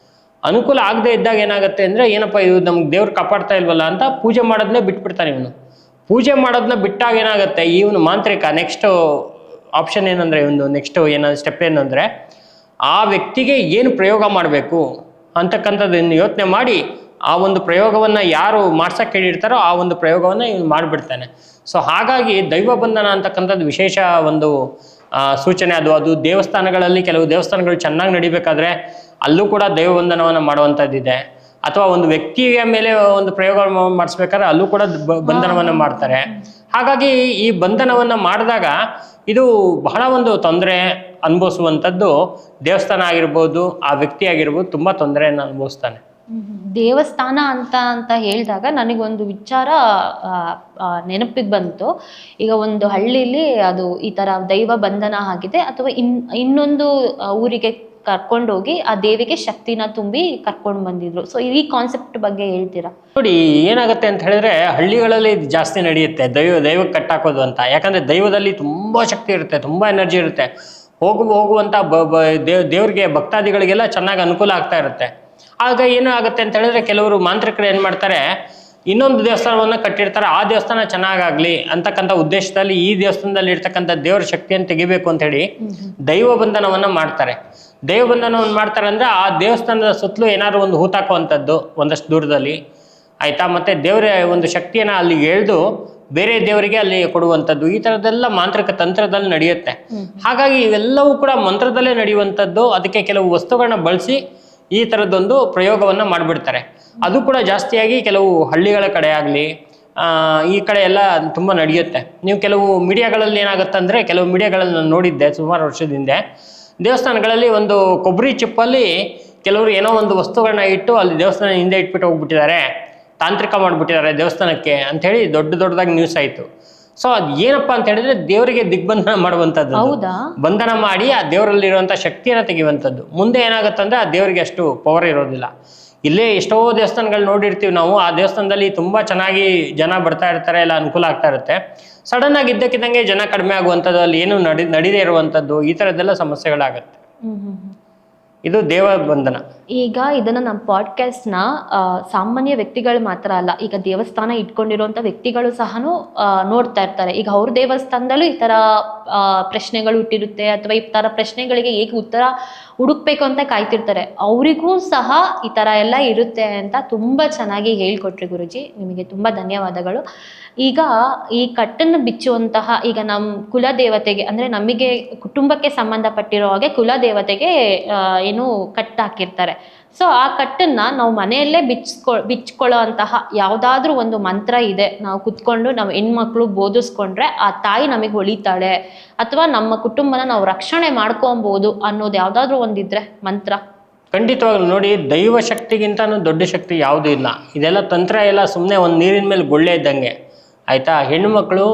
ಅನುಕೂಲ ಆಗದೆ ಇದ್ದಾಗ ಏನಾಗುತ್ತೆ ಅಂದರೆ, ಏನಪ್ಪ ಇದು ನಮ್ಗೆ ದೇವ್ರು ಕಾಪಾಡ್ತಾ ಇಲ್ವಲ್ಲ ಅಂತ ಪೂಜೆ ಮಾಡೋದನ್ನೇ ಬಿಟ್ಬಿಡ್ತಾನೆ ಇವನು. ಪೂಜೆ ಮಾಡೋದನ್ನ ಬಿಟ್ಟಾಗ ಏನಾಗುತ್ತೆ, ಇವನು ಮಾಂತ್ರಿಕ ನೆಕ್ಸ್ಟ್ ಆಪ್ಷನ್ ಏನಂದರೆ, ಒಂದು ನೆಕ್ಸ್ಟ್ ಏನಾದ್ರು ಸ್ಟೆಪ್ ಏನಂದರೆ, ಆ ವ್ಯಕ್ತಿಗೆ ಏನು ಪ್ರಯೋಗ ಮಾಡಬೇಕು ಅಂತಕ್ಕಂಥದ್ದನ್ನು ಯೋಚನೆ ಮಾಡಿ ಆ ಒಂದು ಪ್ರಯೋಗವನ್ನು ಯಾರು ಮಾಡ್ಸಕ್ಕೆ ಹೇಳಿರ್ತಾರೋ ಆ ಒಂದು ಪ್ರಯೋಗವನ್ನು ಇವನು ಮಾಡಿಬಿಡ್ತಾನೆ. ಸೊ ಹಾಗಾಗಿ ದೈವಬಂಧನ ಅಂತಕ್ಕಂಥದ್ದು ವಿಶೇಷ ಒಂದು ಸೂಚನೆ. ಅದು ದೇವಸ್ಥಾನಗಳಲ್ಲಿ, ಕೆಲವು ದೇವಸ್ಥಾನಗಳು ಚೆನ್ನಾಗಿ ನಡಿಬೇಕಾದ್ರೆ ಅಲ್ಲೂ ಕೂಡ ದೈವಬಂಧನವನ್ನು ಮಾಡುವಂಥದ್ದಿದೆ. ಅಥವಾ ಒಂದು ವ್ಯಕ್ತಿಯ ಮೇಲೆ ಒಂದು ಪ್ರಯೋಗ ಮಾಡಿಸ್ಬೇಕಾದ್ರೆ ಅಲ್ಲೂ ಕೂಡ ಬಂಧನವನ್ನು ಮಾಡ್ತಾರೆ. ಹಾಗಾಗಿ ಈ ಬಂಧನವನ್ನು ಮಾಡಿದಾಗ ಇದು ಬಹಳ ಒಂದು ತೊಂದರೆ ಅನುಭವಿಸುವಂಥದ್ದು. ದೇವಸ್ಥಾನ ಆಗಿರ್ಬೋದು, ಆ ವ್ಯಕ್ತಿ ಆಗಿರ್ಬೋದು, ತುಂಬ ತೊಂದರೆಯನ್ನು ಅನುಭವಿಸ್ತಾನೆ. ದೇವಸ್ಥಾನ ಅಂತ ಹೇಳಿದಾಗ ನನಗೊಂದು ವಿಚಾರ ನೆನಪಿಗೆ ಬಂತು. ಈಗ ಒಂದು ಹಳ್ಳಿಲಿ ಅದು ಈ ಥರ ದೈವ ಬಂಧನ ಆಗಿದೆ, ಅಥವಾ ಇನ್ನೊಂದು ಊರಿಗೆ ಕರ್ಕೊಂಡೋಗಿ ಆ ದೇವಿಗೆ ಶಕ್ತಿನ ತುಂಬಿ ಕರ್ಕೊಂಡು ಬಂದಿದ್ರು. ಸೊ ಈ ಕಾನ್ಸೆಪ್ಟ್ ಬಗ್ಗೆ ಹೇಳ್ತೀರಾ? ನೋಡಿ, ಏನಾಗುತ್ತೆ ಅಂತ ಹೇಳಿದ್ರೆ ಹಳ್ಳಿಗಳಲ್ಲಿ ಜಾಸ್ತಿ ನಡೆಯುತ್ತೆ ದೈವಕ್ಕೆ ಕಟ್ಟಾಕೋದು ಅಂತ. ಯಾಕಂದ್ರೆ ದೈವದಲ್ಲಿ ತುಂಬಾ ಶಕ್ತಿ ಇರುತ್ತೆ, ತುಂಬಾ ಎನರ್ಜಿ ಇರುತ್ತೆ. ಹೋಗುವಂತ ದೇವ್ರಿಗೆ ಭಕ್ತಾದಿಗಳಿಗೆಲ್ಲ ಚೆನ್ನಾಗಿ ಅನುಕೂಲ ಆಗ್ತಾ ಇರುತ್ತೆ. ಆಗ ಏನಾಗುತ್ತೆ ಅಂತ ಹೇಳಿದ್ರೆ ಕೆಲವರು ಮಾಂತ್ರಿಕರು ಏನ್ ಮಾಡ್ತಾರೆ, ಇನ್ನೊಂದು ದೇವಸ್ಥಾನವನ್ನ ಕಟ್ಟಿರ್ತಾರೆ, ಆ ದೇವಸ್ಥಾನ ಚೆನ್ನಾಗಾಗ್ಲಿ ಅಂತಕ್ಕಂಥ ಉದ್ದೇಶದಲ್ಲಿ ಈ ದೇವಸ್ಥಾನದಲ್ಲಿ ಇರ್ತಕ್ಕಂಥ ದೇವರ ಶಕ್ತಿಯನ್ನು ತೆಗಿಬೇಕು ಅಂತ ಹೇಳಿ ದೈವ ಬಂಧನವನ್ನ ಮಾಡ್ತಾರೆ. ದೈವ ಬಂಧನವನ್ನು ಮಾಡ್ತಾರೆ ಅಂದ್ರೆ ಆ ದೇವಸ್ಥಾನದ ಸುತ್ತಲೂ ಏನಾದ್ರು ಒಂದು ಹೂತಾಕುವಂಥದ್ದು ಒಂದಷ್ಟು ದೂರದಲ್ಲಿ, ಆಯ್ತಾ, ಮತ್ತೆ ದೇವರ ಒಂದು ಶಕ್ತಿಯನ್ನ ಅಲ್ಲಿಗೆ ಎಳೆದು ಬೇರೆ ದೇವರಿಗೆ ಅಲ್ಲಿ ಕೊಡುವಂಥದ್ದು, ಈ ಥರದ್ದೆಲ್ಲ ಮಾಂತ್ರಿಕ ತಂತ್ರದಲ್ಲಿ ನಡೆಯುತ್ತೆ. ಹಾಗಾಗಿ ಇವೆಲ್ಲವೂ ಕೂಡ ಮಂತ್ರದಲ್ಲೇ ನಡೆಯುವಂಥದ್ದು. ಅದಕ್ಕೆ ಕೆಲವು ವಸ್ತುಗಳನ್ನ ಬಳಸಿ ಈ ಥರದ್ದೊಂದು ಪ್ರಯೋಗವನ್ನು ಮಾಡಿಬಿಡ್ತಾರೆ. ಅದು ಕೂಡ ಜಾಸ್ತಿಯಾಗಿ ಕೆಲವು ಹಳ್ಳಿಗಳ ಕಡೆ ಆಗಲಿ ಈ ಕಡೆ ಎಲ್ಲ ತುಂಬ ನಡೆಯುತ್ತೆ. ನೀವು ಕೆಲವು ಮೀಡಿಯಾಗಳಲ್ಲಿ ಏನಾಗುತ್ತೆ ಅಂದರೆ, ಕೆಲವು ಮೀಡಿಯಾಗಳಲ್ಲಿ ನಾನು ನೋಡಿದ್ದೆ ಸುಮಾರು ವರ್ಷದ ಹಿಂದೆ, ದೇವಸ್ಥಾನಗಳಲ್ಲಿ ಒಂದು ಕೊಬ್ಬರಿ ಚಿಪ್ಪಲ್ಲಿ ಕೆಲವರು ಏನೋ ಒಂದು ವಸ್ತುಗಳನ್ನ ಇಟ್ಟು ಅಲ್ಲಿ ದೇವಸ್ಥಾನ ಹಿಂದೆ ಇಟ್ಬಿಟ್ಟು ಹೋಗ್ಬಿಟ್ಟಿದ್ದಾರೆ, ತಾಂತ್ರಿಕ ಮಾಡಿಬಿಟ್ಟಿದ್ದಾರೆ ದೇವಸ್ಥಾನಕ್ಕೆ ಅಂಥೇಳಿ ದೊಡ್ಡದಾಗಿ ನ್ಯೂಸ್ ಆಯಿತು. ಸೊ ಅದು ಏನಪ್ಪ ಅಂತ ಹೇಳಿದ್ರೆ ದೇವರಿಗೆ ದಿಗ್ಬಂಧನ ಮಾಡುವಂಥದ್ದು, ಹೌದಾ? ಬಂಧನ ಮಾಡಿ ಆ ದೇವರಲ್ಲಿರುವಂಥ ಶಕ್ತಿಯನ್ನು ತೆಗೆಯುವಂಥದ್ದು. ಮುಂದೆ ಏನಾಗುತ್ತಂದ್ರೆ ಆ ದೇವರಿಗೆ ಅಷ್ಟು ಪವರ್ ಇರೋದಿಲ್ಲ. ಇಲ್ಲೇ ಎಷ್ಟೋ ದೇವಸ್ಥಾನಗಳು ನೋಡಿರ್ತೀವಿ ನಾವು, ಆ ದೇವಸ್ಥಾನದಲ್ಲಿ ತುಂಬ ಚೆನ್ನಾಗಿ ಜನ ಬರ್ತಾ ಇರ್ತಾರೆ, ಎಲ್ಲ ಅನುಕೂಲ ಆಗ್ತಾ ಇರುತ್ತೆ. ಸಡನ್ ಆಗಿ ಇದ್ದಕ್ಕಿದ್ದಂಗೆ ಜನ ಕಡಿಮೆ ಆಗುವಂಥದ್ದು, ಅಲ್ಲಿ ಏನು ನಡೀದೇ ಇರುವಂಥದ್ದು, ಈ ಥರದ್ದೆಲ್ಲ ಸಮಸ್ಯೆಗಳಾಗತ್ತೆ. ಇದು ದೇವ ಬಂಧನ. ಈಗ ಇದನ್ನ ನಮ್ಮ ಪಾಡ್ಕಾಸ್ಟ್ನ ಸಾಮಾನ್ಯ ವ್ಯಕ್ತಿಗಳು ಮಾತ್ರ ಅಲ್ಲ, ಈಗ ದೇವಸ್ಥಾನ ಇಟ್ಕೊಂಡಿರುವಂಥ ವ್ಯಕ್ತಿಗಳು ಸಹ ನೋಡ್ತಾ ಇರ್ತಾರೆ. ಈಗ ಅವ್ರ ದೇವಸ್ಥಾನದಲ್ಲೂ ಈ ಥರ ಪ್ರಶ್ನೆಗಳು ಹುಟ್ಟಿರುತ್ತೆ, ಅಥವಾ ಈ ಥರ ಪ್ರಶ್ನೆಗಳಿಗೆ ಹೇಗೆ ಉತ್ತರ ಹುಡುಕ್ಬೇಕು ಅಂತ ಕಾಯ್ತಿರ್ತಾರೆ. ಅವರಿಗೂ ಸಹ ಈ ಥರ ಎಲ್ಲ ಇರುತ್ತೆ ಅಂತ ತುಂಬ ಚೆನ್ನಾಗಿ ಹೇಳ್ಕೊಟ್ರಿ ಗುರುಜಿ, ನಿಮಗೆ ತುಂಬ ಧನ್ಯವಾದಗಳು. ಈಗ ಈ ಕಟ್ಟನ್ನು ಬಿಚ್ಚುವಂತಹ, ಈಗ ನಮ್ಮ ಕುಲದೇವತೆಗೆ ಅಂದರೆ ನಮಗೆ ಕುಟುಂಬಕ್ಕೆ ಸಂಬಂಧಪಟ್ಟಿರೋ ಹಾಗೆ ಕುಲದೇವತೆಗೆ ಏನು ಕಟ್ಟು ಹಾಕಿರ್ತಾರೆ. ಸೊ ಆ ಕಟ್ಟನ್ನ ನಾವು ಮನೆಯಲ್ಲೇ ಬಿಚ್ಕೊಳ್ಳೋ ಅಂತಹ ಯಾವುದಾದ್ರೂ ಒಂದು ಮಂತ್ರ ಇದೆ, ನಾವು ಕುತ್ಕೊಂಡು ನಾವು ಹೆಣ್ಮಕ್ಳು ಬೋಧಿಸ್ಕೊಂಡ್ರೆ ಆ ತಾಯಿ ನಮಗೆ ಹೊಳಿತಾಳೆ, ಅಥವಾ ನಮ್ಮ ಕುಟುಂಬನ ನಾವು ರಕ್ಷಣೆ ಮಾಡ್ಕೊಬೋದು ಅನ್ನೋದು ಯಾವುದಾದ್ರೂ ಒಂದಿದ್ರೆ ಮಂತ್ರ? ಖಂಡಿತವಾಗ್ಲು ನೋಡಿ, ದೈವ ಶಕ್ತಿಗಿಂತನೂ ದೊಡ್ಡ ಶಕ್ತಿ ಯಾವುದೂ ಇಲ್ಲ. ಇದೆಲ್ಲ ತಂತ್ರ ಎಲ್ಲ ಸುಮ್ಮನೆ ಒಂದು ನೀರಿನ ಮೇಲೆ ಗೊಳ್ಳೆ ಇದ್ದಂಗೆ ಆಯಿತಾ. ಹೆಣ್ಣುಮಕ್ಕಳು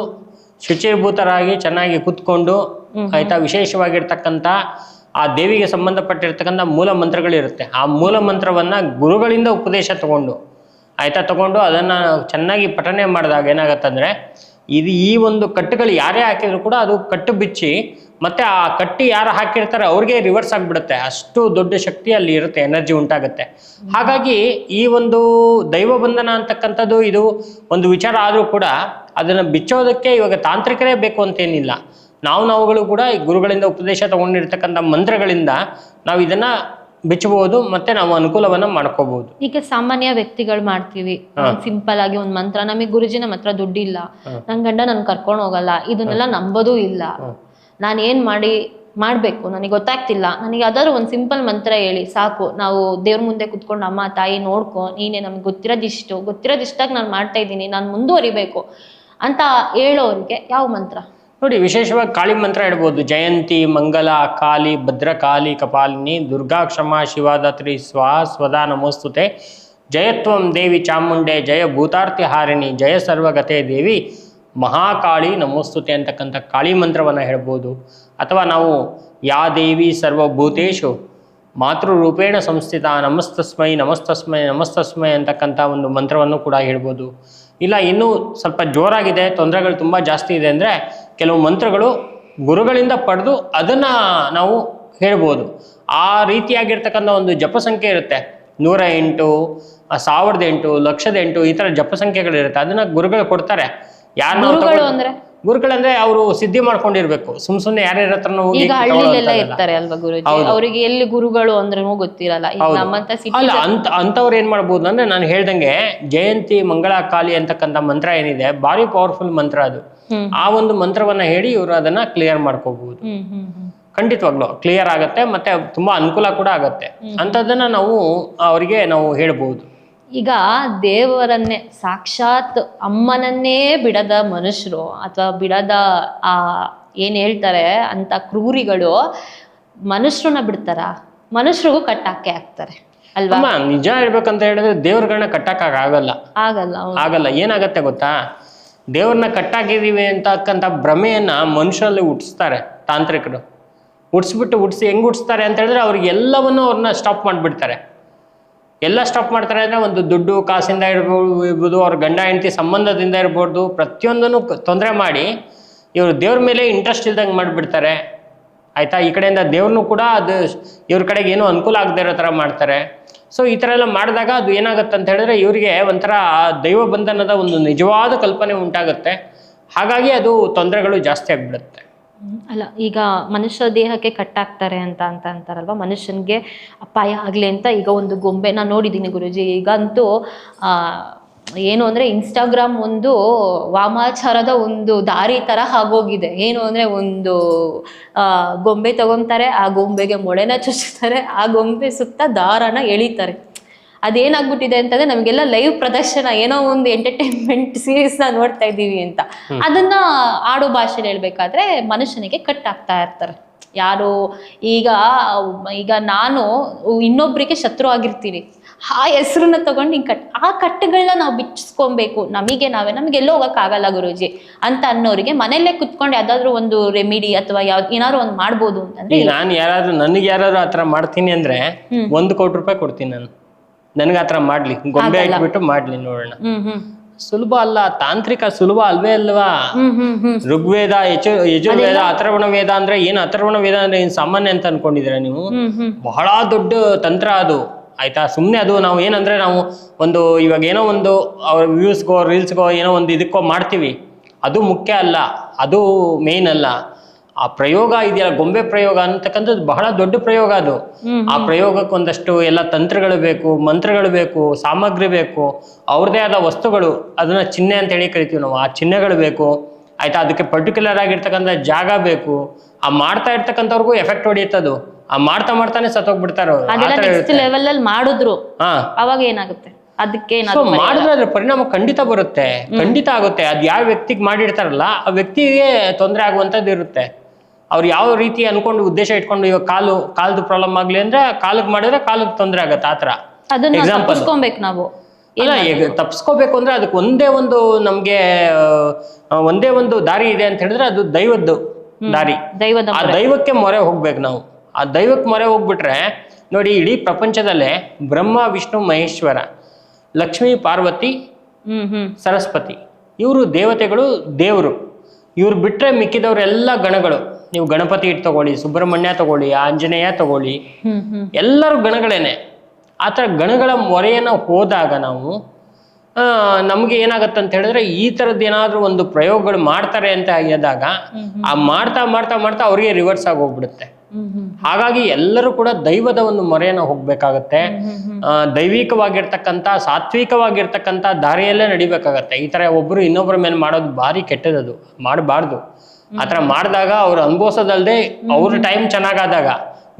ಶುಚಿರ್ಭೂತರಾಗಿ ಚೆನ್ನಾಗಿ ಕೂತ್ಕೊಂಡು ಆಯಿತಾ, ವಿಶೇಷವಾಗಿರ್ತಕ್ಕಂಥ ಆ ದೇವಿಗೆ ಸಂಬಂಧಪಟ್ಟಿರ್ತಕ್ಕಂಥ ಮೂಲ ಮಂತ್ರಗಳಿರುತ್ತೆ. ಆ ಮೂಲ ಮಂತ್ರವನ್ನು ಗುರುಗಳಿಂದ ಉಪದೇಶ ತಗೊಂಡು ಅದನ್ನು ಚೆನ್ನಾಗಿ ಪಠನೆ ಮಾಡಿದಾಗ ಏನಾಗತ್ತಂದರೆ, ಈ ಒಂದು ಕಟ್ಟುಗಳು ಯಾರೇ ಹಾಕಿದ್ರು ಕೂಡ ಅದು ಕಟ್ಟು ಬಿಚ್ಚಿ ಮತ್ತೆ ಆ ಕಟ್ಟಿ ಯಾರು ಹಾಕಿರ್ತಾರೆ ಅವ್ರಿಗೆ ರಿವರ್ಸ್ ಆಗಿಬಿಡುತ್ತೆ. ಅಷ್ಟು ದೊಡ್ಡ ಶಕ್ತಿ ಅಲ್ಲಿ ಇರುತ್ತೆ, ಎನರ್ಜಿ ಉಂಟಾಗುತ್ತೆ. ಹಾಗಾಗಿ ಈ ಒಂದು ದೈವ ಬಂಧನ ಅಂತಕ್ಕಂಥದ್ದು ಇದು ಒಂದು ವಿಚಾರ ಆದರೂ ಕೂಡ ಅದನ್ನು ಬಿಚ್ಚೋದಕ್ಕೆ ಇವಾಗ ತಾಂತ್ರಿಕರೇ ಬೇಕು ಅಂತೇನಿಲ್ಲ. ನಾವುಗಳು ಕೂಡ ಈ ಗುರುಗಳಿಂದ ಉಪದೇಶ ತಗೊಂಡಿರ್ತಕ್ಕಂಥ ಮಂತ್ರಗಳಿಂದ ನಾವು ಇದನ್ನ ಬಿಚ್ಚಬಹುದು, ಮತ್ತೆ ನಾವು ಅನುಕೂಲವನ್ನ ಮಾಡ್ಕೋಬಹುದು. ಈಗ ಸಾಮಾನ್ಯ ವ್ಯಕ್ತಿಗಳು ಮಾಡ್ತೀವಿ, ಸಿಂಪಲ್ ಆಗಿ ಒಂದ್ ಮಂತ್ರ, ನಮಗೆ ಗುರುಜಿ ನಮ್ಮ ಹತ್ರ ದುಡ್ಡಿಲ್ಲ, ನನ್ ಗಂಡ ನನ್ ಕರ್ಕೊಂಡು ಹೋಗಲ್ಲ, ಇದನ್ನೆಲ್ಲ ನಂಬೋದೂ ಇಲ್ಲ, ನಾನು ಏನ್ ಮಾಡ್ಬೇಕು ನನಗೆ ಗೊತ್ತಾಗ್ತಿಲ್ಲ, ನನಗೆ ಯಾವ್ದಾದ್ರು ಒಂದ್ ಸಿಂಪಲ್ ಮಂತ್ರ ಹೇಳಿ ಸಾಕು, ನಾವು ದೇವ್ರ ಮುಂದೆ ಕುತ್ಕೊಂಡು ಅಮ್ಮ ತಾಯಿ ನೋಡ್ಕೊ, ನೀನೆ ನಮ್ಗೆ ಗೊತ್ತಿರೋದಿಷ್ಟಾಗಿ ನಾನು ಮಾಡ್ತಾ ಇದ್ದೀನಿ, ನಾನು ಮುಂದುವರಿಬೇಕು ಅಂತ ಹೇಳೋರಿಗೆ ಯಾವ ಮಂತ್ರ? ನೋಡಿ, ವಿಶೇಷವಾಗಿ ಕಾಳಿ ಮಂತ್ರ ಹೇಳ್ಬೋದು. ಜಯಂತಿ ಮಂಗಲ ಕಾಳಿ ಭದ್ರಕಾಳಿ ಕಪಾಲಿನಿ ದುರ್ಗಾ ಕ್ಷಮಾ ಶಿವಾಧಾತ್ರಿ ಸ್ವಾಹ ಸ್ವದಾ ನಮೋಸ್ತುತೆ ಜಯತ್ವಂ ದೇವಿ ಚಾಮುಂಡೆ ಜಯ ಭೂತಾರ್ತಿ ಹಾರಿಣಿ ಜಯ ಸರ್ವಗತೆ ದೇವಿ ಮಹಾಕಾಳಿ ನಮೋಸ್ತುತೆ ಅಂತಕ್ಕಂಥ ಕಾಳಿ ಮಂತ್ರವನ್ನು ಹೇಳ್ಬೋದು. ಅಥವಾ ನಾವು ಯಾ ದೇವಿ ಸರ್ವಭೂತೇಶು ಮಾತೃರೂಪೇಣ ಸಂಸ್ಥಿತ ನಮಸ್ತಸ್ಮೈ ನಮಸ್ತಸ್ಮೈ ನಮಸ್ತಸ್ಮೈ ಅಂತಕ್ಕಂಥ ಒಂದು ಮಂತ್ರವನ್ನು ಕೂಡ ಹೇಳ್ಬೋದು. ಇಲ್ಲ ಇನ್ನೂ ಸ್ವಲ್ಪ ಜೋರಾಗಿದೆ, ತೊಂದರೆಗಳು ತುಂಬ ಜಾಸ್ತಿ ಇದೆ ಅಂದರೆ ಕೆಲವು ಮಂತ್ರಗಳು ಗುರುಗಳಿಂದ ಪಡೆದು ಅದನ್ನು ನಾವು ಹೇಳ್ಬೋದು. ಆ ರೀತಿಯಾಗಿರ್ತಕ್ಕಂಥ ಒಂದು ಜಪ ಸಂಖ್ಯೆ ಇರುತ್ತೆ, 108, 1008, 1,08,000 ಈ ಥರ ಜಪ ಸಂಖ್ಯೆಗಳಿರುತ್ತೆ. ಅದನ್ನು ಗುರುಗಳು ಕೊಡ್ತಾರೆ. ಗುರುಗಳಂದ್ರೆ ಅವರು ಸಿದ್ಧಿ ಮಾಡ್ಕೊಂಡಿರ್ಬೇಕು, ಸುಮ್ನೆ ಯಾರ್ಯಾರ ಹತ್ರನೂ ಹೋಗಿ. ಈಗ ಹಳ್ಳಿಲೆಲ್ಲ ಇರ್ತಾರೆ ಅಲ್ವಾ ಗುರುಜಿ, ಅವರಿಗೆ ಎಲ್ಲಿ ಗುರುಗಳು ಅಂದ್ರೂ ಗೊತ್ತಿರಲ್ಲ. ಅಲ್ಲ, ಅಂತವ್ರು ಏನ್ ಮಾಡ್ಬೋದು ಅಂದ್ರೆ ನಾನು ಹೇಳ್ದಂಗೆ ಜಯಂತಿ ಮಂಗಳ ಕಾಳಿ ಅಂತಕ್ಕಂಥ ಮಂತ್ರ ಏನಿದೆ ಭಾರಿ ಪವರ್ಫುಲ್ ಮಂತ್ರ ಅದು. ಆ ಒಂದು ಮಂತ್ರವನ್ನ ಹೇಳಿ ಇವರು ಅದನ್ನ ಕ್ಲಿಯರ್ ಮಾಡ್ಕೋಬಹುದು. ಖಂಡಿತವಾಗ್ಲು ಕ್ಲಿಯರ್ ಆಗತ್ತೆ, ಮತ್ತೆ ತುಂಬಾ ಅನುಕೂಲ ಕೂಡ ಆಗತ್ತೆ. ಅಂತದನ್ನ ನಾವು ಅವರಿಗೆ ನಾವು ಹೇಳ್ಬಹುದು. ಈಗ ದೇವರನ್ನೇ ಸಾಕ್ಷಾತ್ ಅಮ್ಮನನ್ನೇ ಬಿಡದ ಮನುಷ್ಯರು ಅಥವಾ ಬಿಡದ ಆ ಏನ್ ಹೇಳ್ತಾರೆ ಅಂತ ಕ್ರೂರಿಗಳು ಮನುಷ್ಯರನ್ನ ಬಿಡ್ತಾರ? ಮನುಷ್ಯರಿಗೂ ಕಟ್ಟಾಕೆ ಹಾಕ್ತಾರೆ ಅಲ್ವಾ? ನಿಜ ಹೇಳ್ಬೇಕಂತ ಹೇಳಿದ್ರೆ ದೇವ್ರಗಳನ್ನ ಕಟ್ಟಕ್ಕಾಗಲ್ಲ, ಆಗಲ್ಲ. ಏನಾಗತ್ತೆ ಗೊತ್ತಾ, ದೇವ್ರನ್ನ ಕಟ್ಟಾಕಿದೀವಿ ಅಂತಕ್ಕಂಥ ಭ್ರಮೆಯನ್ನ ಮನುಷ್ಯರಲ್ಲಿ ಹುಟ್ಟಿಸ್ತಾರೆ ತಾಂತ್ರಿಕರು. ಹುಟ್ಟಿಸಿ ಹೆಂಗ್ ಹುಟ್ಟಿಸ್ತಾರೆ ಅಂತ ಹೇಳಿದ್ರೆ ಅವ್ರಿಗೆ ಎಲ್ಲವನ್ನೂ ಅವ್ರನ್ನ ಸ್ಟಾಪ್ ಮಾಡಿಬಿಡ್ತಾರೆ. ಎಲ್ಲ ಸ್ಟಾಪ್ ಮಾಡ್ತಾರೆ ಅಂದರೆ ಒಂದು ದುಡ್ಡು ಕಾಸಿಂದ ಇರ್ಬೋದು, ಅವ್ರ ಗಂಡ ಹೆಂಡತಿ ಸಂಬಂಧದಿಂದ ಇರ್ಬೋದು, ಪ್ರತಿಯೊಂದನ್ನು ತೊಂದರೆ ಮಾಡಿ ಇವರು ದೇವ್ರ ಮೇಲೆ ಇಂಟ್ರೆಸ್ಟ್ ಇಲ್ದಂಗೆ ಮಾಡಿಬಿಡ್ತಾರೆ ಆಯಿತಾ. ಈ ಕಡೆಯಿಂದ ದೇವ್ರನ್ನೂ ಕೂಡ ಅದು ಇವ್ರ ಕಡೆಗೆ ಏನೂ ಅನುಕೂಲ ಆಗದೆ ಇರೋ ಥರ ಮಾಡ್ತಾರೆ. ಸೊ ಈ ಥರ ಎಲ್ಲ ಮಾಡಿದಾಗ ಅದು ಏನಾಗುತ್ತೆ ಅಂತ ಹೇಳಿದ್ರೆ ಇವರಿಗೆ ಒಂಥರ ದೈವ ಬಂಧನದ ಒಂದು ನಿಜವಾದ ಕಲ್ಪನೆ ಉಂಟಾಗುತ್ತೆ. ಹಾಗಾಗಿ ಅದು ತೊಂದರೆಗಳು ಜಾಸ್ತಿ ಆಗಿಬಿಡುತ್ತೆ. ಅಲ್ಲ, ಈಗ ಮನುಷ್ಯ ದೇಹಕ್ಕೆ ಕಟ್ಟಾಕ್ತಾರೆ ಅಂತ ಅಂತಾರಲ್ವ, ಮನುಷ್ಯನಿಗೆ ಅಪಾಯ ಆಗಲಿ ಅಂತ ಈಗ ಒಂದು ಗೊಂಬೆ ನಾನು ನೋಡಿದ್ದೀನಿ ಗುರುಜಿ. ಈಗಂತೂ ಏನು ಅಂದರೆ ಇನ್ಸ್ಟಾಗ್ರಾಮ್ ಒಂದು ವಾಮಾಚಾರದ ಒಂದು ದಾರಿ ಥರ ಆಗೋಗಿದೆ. ಏನು ಅಂದರೆ ಒಂದು ಗೊಂಬೆ ತಗೊತಾರೆ, ಆ ಗೊಂಬೆಗೆ ಮೊಳೆನ ಚುಚ್ಚುತ್ತಾರೆ, ಆ ಗೊಂಬೆ ಸುತ್ತ ದಾರನ ಎಳಿತಾರೆ. ಅದೇನಾಗ್ಬಿಟ್ಟಿದೆ ಅಂತಂದ್ರೆ ನಮಗೆಲ್ಲ ಲೈವ್ ಪ್ರದರ್ಶನ, ಏನೋ ಒಂದು ಎಂಟರ್ಟೈನ್ಮೆಂಟ್ ಸೀರೀಸ್ನ ನೋಡ್ತಾ ಇದ್ದೀವಿ ಅಂತ. ಅದನ್ನ ಆಡೋ ಭಾಷೆಯಲ್ಲಿ ಹೇಳ್ಬೇಕಾದ್ರೆ ಮನುಷ್ಯನಿಗೆ ಕಟ್ಟಾಗ್ತಾ ಇರ್ತಾರೆ ಯಾರು. ಈಗ ನಾನು ಇನ್ನೊಬ್ರಿಗೆ ಶತ್ರು ಆಗಿರ್ತೀನಿ, ಆ ಹೆಸರನ್ನ ತಗೊಂಡು ಹಿಂಗ್ ಆ ಕಟ್ಟುಗಳನ್ನ ನಾವು ಬಿಚ್ಚಿಸ್ಕೊಬೇಕು, ನಮಗೆ ಎಲ್ಲೋ ಹೋಗಕ್ಕಾಗಲ್ಲ ಗುರೂಜಿ ಅಂತ ಅನ್ನೋರಿಗೆ ಮನೆಯಲ್ಲೇ ಕುತ್ಕೊಂಡು ಯಾವ್ದಾದ್ರು ಒಂದು ರೆಮಿಡಿ ಅಥವಾ ಏನಾದ್ರು ಒಂದು ಮಾಡ್ಬೋದು ಅಂತಂದ್ರೆ, ನಾನು ನನಗೆ ಯಾರಾದ್ರೂ ಆತರ ಮಾಡ್ತೀನಿ ಅಂದ್ರೆ 1 ಕೋಟಿ ರೂಪಾಯಿ ಕೊಡ್ತೀನಿ ನಾನು. ನನಗೆ ಆತರ ಮಾಡ್ಲಿ, ಗೊಂಬೆ ಹಾಕ್ಬಿಟ್ಟು ಮಾಡ್ಲಿ ನೋಡೋಣ. ಸುಲಭ ಅಲ್ಲ, ತಾಂತ್ರಿಕ ಸುಲಭ ಅಲ್ವೇ ಅಲ್ವಾ? ಋಗ್ವೇದ, ಯಜುರ್ವೇದ, ಅಥರ್ವಣ ವೇದ ಅಂದ್ರೆ ಏನ್? ಅಥರ್ವಣ ವೇದ ಅಂದ್ರೆ ಏನ್ ಸಾಮಾನ್ಯ ಅಂತ ಅನ್ಕೊಂಡಿದ್ದೀರಾ ನೀವು? ಬಹಳ ದೊಡ್ಡ ತಂತ್ರ ಅದು, ಆಯ್ತಾ? ಸುಮ್ನೆ ಅದು ನಾವು ಏನಂದ್ರೆ ನಾವು ಒಂದು ಇವಾಗ ಏನೋ ಒಂದು ಅವ್ರ ವ್ಯೂಸ್ಗೋ ರೀಲ್ಸ್ಗೋ ಏನೋ ಒಂದು ಇದಕ್ಕೋ ಮಾಡ್ತೀವಿ, ಅದು ಮುಖ್ಯ ಅಲ್ಲ, ಅದು ಮೇನ್ ಅಲ್ಲ. ಆ ಪ್ರಯೋಗ ಇದೆಯಲ್ಲ, ಗೊಂಬೆ ಪ್ರಯೋಗ ಅಂತಕ್ಕಂಥದ್ದು ಬಹಳ ದೊಡ್ಡ ಪ್ರಯೋಗ ಅದು. ಆ ಪ್ರಯೋಗಕ್ಕೆ ಒಂದಷ್ಟು ಎಲ್ಲ ತಂತ್ರಗಳು ಬೇಕು, ಮಂತ್ರಗಳು ಬೇಕು, ಸಾಮಗ್ರಿ ಬೇಕು, ಅವ್ರದೇ ಆದ ವಸ್ತುಗಳು, ಅದನ್ನ ಚಿಹ್ನೆ ಅಂತ ಹೇಳಿ ಕರಿತೀವಿ ನಾವು, ಆ ಚಿಹ್ನೆಗಳು ಬೇಕು, ಆಯ್ತಾ? ಅದಕ್ಕೆ ಪರ್ಟಿಕ್ಯುಲರ್ ಆಗಿರ್ತಕ್ಕಂಥ ಜಾಗ ಬೇಕು. ಆ ಮಾಡ್ತಾ ಇರ್ತಕ್ಕಂಥವ್ರಿಗೂ ಎಫೆಕ್ಟ್ ಹೊಡಿಯುತ್ತದು. ಆ ಮಾಡ್ತಾನೆ ಸತ್ತೋಗ್ಬಿಡ್ತಾರ ಲೆವೆಲ್ ಅಲ್ಲಿ ಮಾಡಿದ್ರು, ಅವಾಗ ಏನಾಗುತ್ತೆ? ಅದಕ್ಕೆ ಮಾಡಿದ್ರೆ ಅದ್ರ ಪರಿಣಾಮ ಖಂಡಿತ ಬರುತ್ತೆ, ಖಂಡಿತ ಆಗುತ್ತೆ. ಅದ್ ಯಾವ ವ್ಯಕ್ತಿಗೆ ಮಾಡಿರ್ತಾರಲ್ಲ ಆ ವ್ಯಕ್ತಿಗೆ ತೊಂದರೆ ಆಗುವಂತದ್ದು ಇರುತ್ತೆ. ಅವ್ರು ಯಾವ ರೀತಿ ಅನ್ಕೊಂಡು ಉದ್ದೇಶ ಇಟ್ಕೊಂಡು, ಇವಾಗ ಕಾಲ್ದು ಪ್ರಾಬ್ಲಮ್ ಆಗ್ಲಿ ಅಂದ್ರೆ ಕಾಲಿಗೆ ಮಾಡಿದ್ರೆ ಕಾಲಿಗೆ ತೊಂದರೆ ಆಗತ್ತೆ. ಆತರ ಎಕ್ಸಾಂಪಲ್ ನಾವು ಅಲ್ಲ, ತಪ್ಸ್ಕೋಬೇಕು ಅಂದ್ರೆ ಅದಕ್ಕೆ ಒಂದೇ ಒಂದು ದಾರಿ ಇದೆ ಅಂತ ಹೇಳಿದ್ರೆ ಅದು ದೈವದ್ದು ದಾರಿ. ಆ ದೈವಕ್ಕೆ ಮೊರೆ ಹೋಗ್ಬೇಕು ನಾವು. ಆ ದೈವಕ್ಕೆ ಮೊರೆ ಹೋಗ್ಬಿಟ್ರೆ ನೋಡಿ, ಇಡೀ ಪ್ರಪಂಚದಲ್ಲೇ ಬ್ರಹ್ಮ, ವಿಷ್ಣು, ಮಹೇಶ್ವರ, ಲಕ್ಷ್ಮೀ, ಪಾರ್ವತಿ, ಸರಸ್ವತಿ, ಇವರು ದೇವತೆಗಳು, ದೇವರು. ಇವ್ರು ಬಿಟ್ರೆ ಮಿಕ್ಕಿದವರೆಲ್ಲ ಗಣಗಳು. ನೀವು ಗಣಪತಿ ಇಟ್ಟು ತಗೊಳ್ಳಿ, ಸುಬ್ರಹ್ಮಣ್ಯ ತಗೊಳ್ಳಿ, ಆಂಜನೇಯ ತಗೊಳ್ಳಿ, ಎಲ್ಲರೂ ಗಣಗಳೇನೆ. ಆತರ ಗಣಗಳ ಮೊರೆಯನ್ನು ಹೋದಾಗ ನಾವು ನಮ್ಗೆ ಏನಾಗತ್ತೆ ಅಂತ ಹೇಳಿದ್ರೆ, ಈ ತರದ್ ಏನಾದ್ರೂ ಒಂದು ಪ್ರಯೋಗಗಳು ಮಾಡ್ತಾರೆ ಅಂತ ಹೇಳಿದಾಗ ಆ ಮಾಡ್ತಾ ಅವ್ರಿಗೆ ರಿವರ್ಸ್ ಆಗಿ ಹೋಗ್ಬಿಡುತ್ತೆ. ಹಾಗಾಗಿ ಎಲ್ಲರೂ ಕೂಡ ದೈವದ ಒಂದು ಮೊರೆಯನ್ನು ಹೋಗ್ಬೇಕಾಗತ್ತೆ. ದೈವಿಕವಾಗಿರ್ತಕ್ಕಂಥ, ಸಾತ್ವಿಕವಾಗಿರ್ತಕ್ಕಂಥ ದಾರಿಯಲ್ಲೇ ನಡಿಬೇಕಾಗತ್ತೆ. ಈ ತರ ಒಬ್ರು ಇನ್ನೊಬ್ಬರ ಮೇಲೆ ಮಾಡೋದು ಭಾರಿ ಕೆಟ್ಟದದು, ಮಾಡಬಾರ್ದು. ಆತರ ಮಾಡಿದಾಗ ಅವ್ರು ಅನುಭವಿಸೋದಲ್ದೆ ಅವ್ರ ಟೈಮ್ ಚೆನ್ನಾಗಾದಾಗ,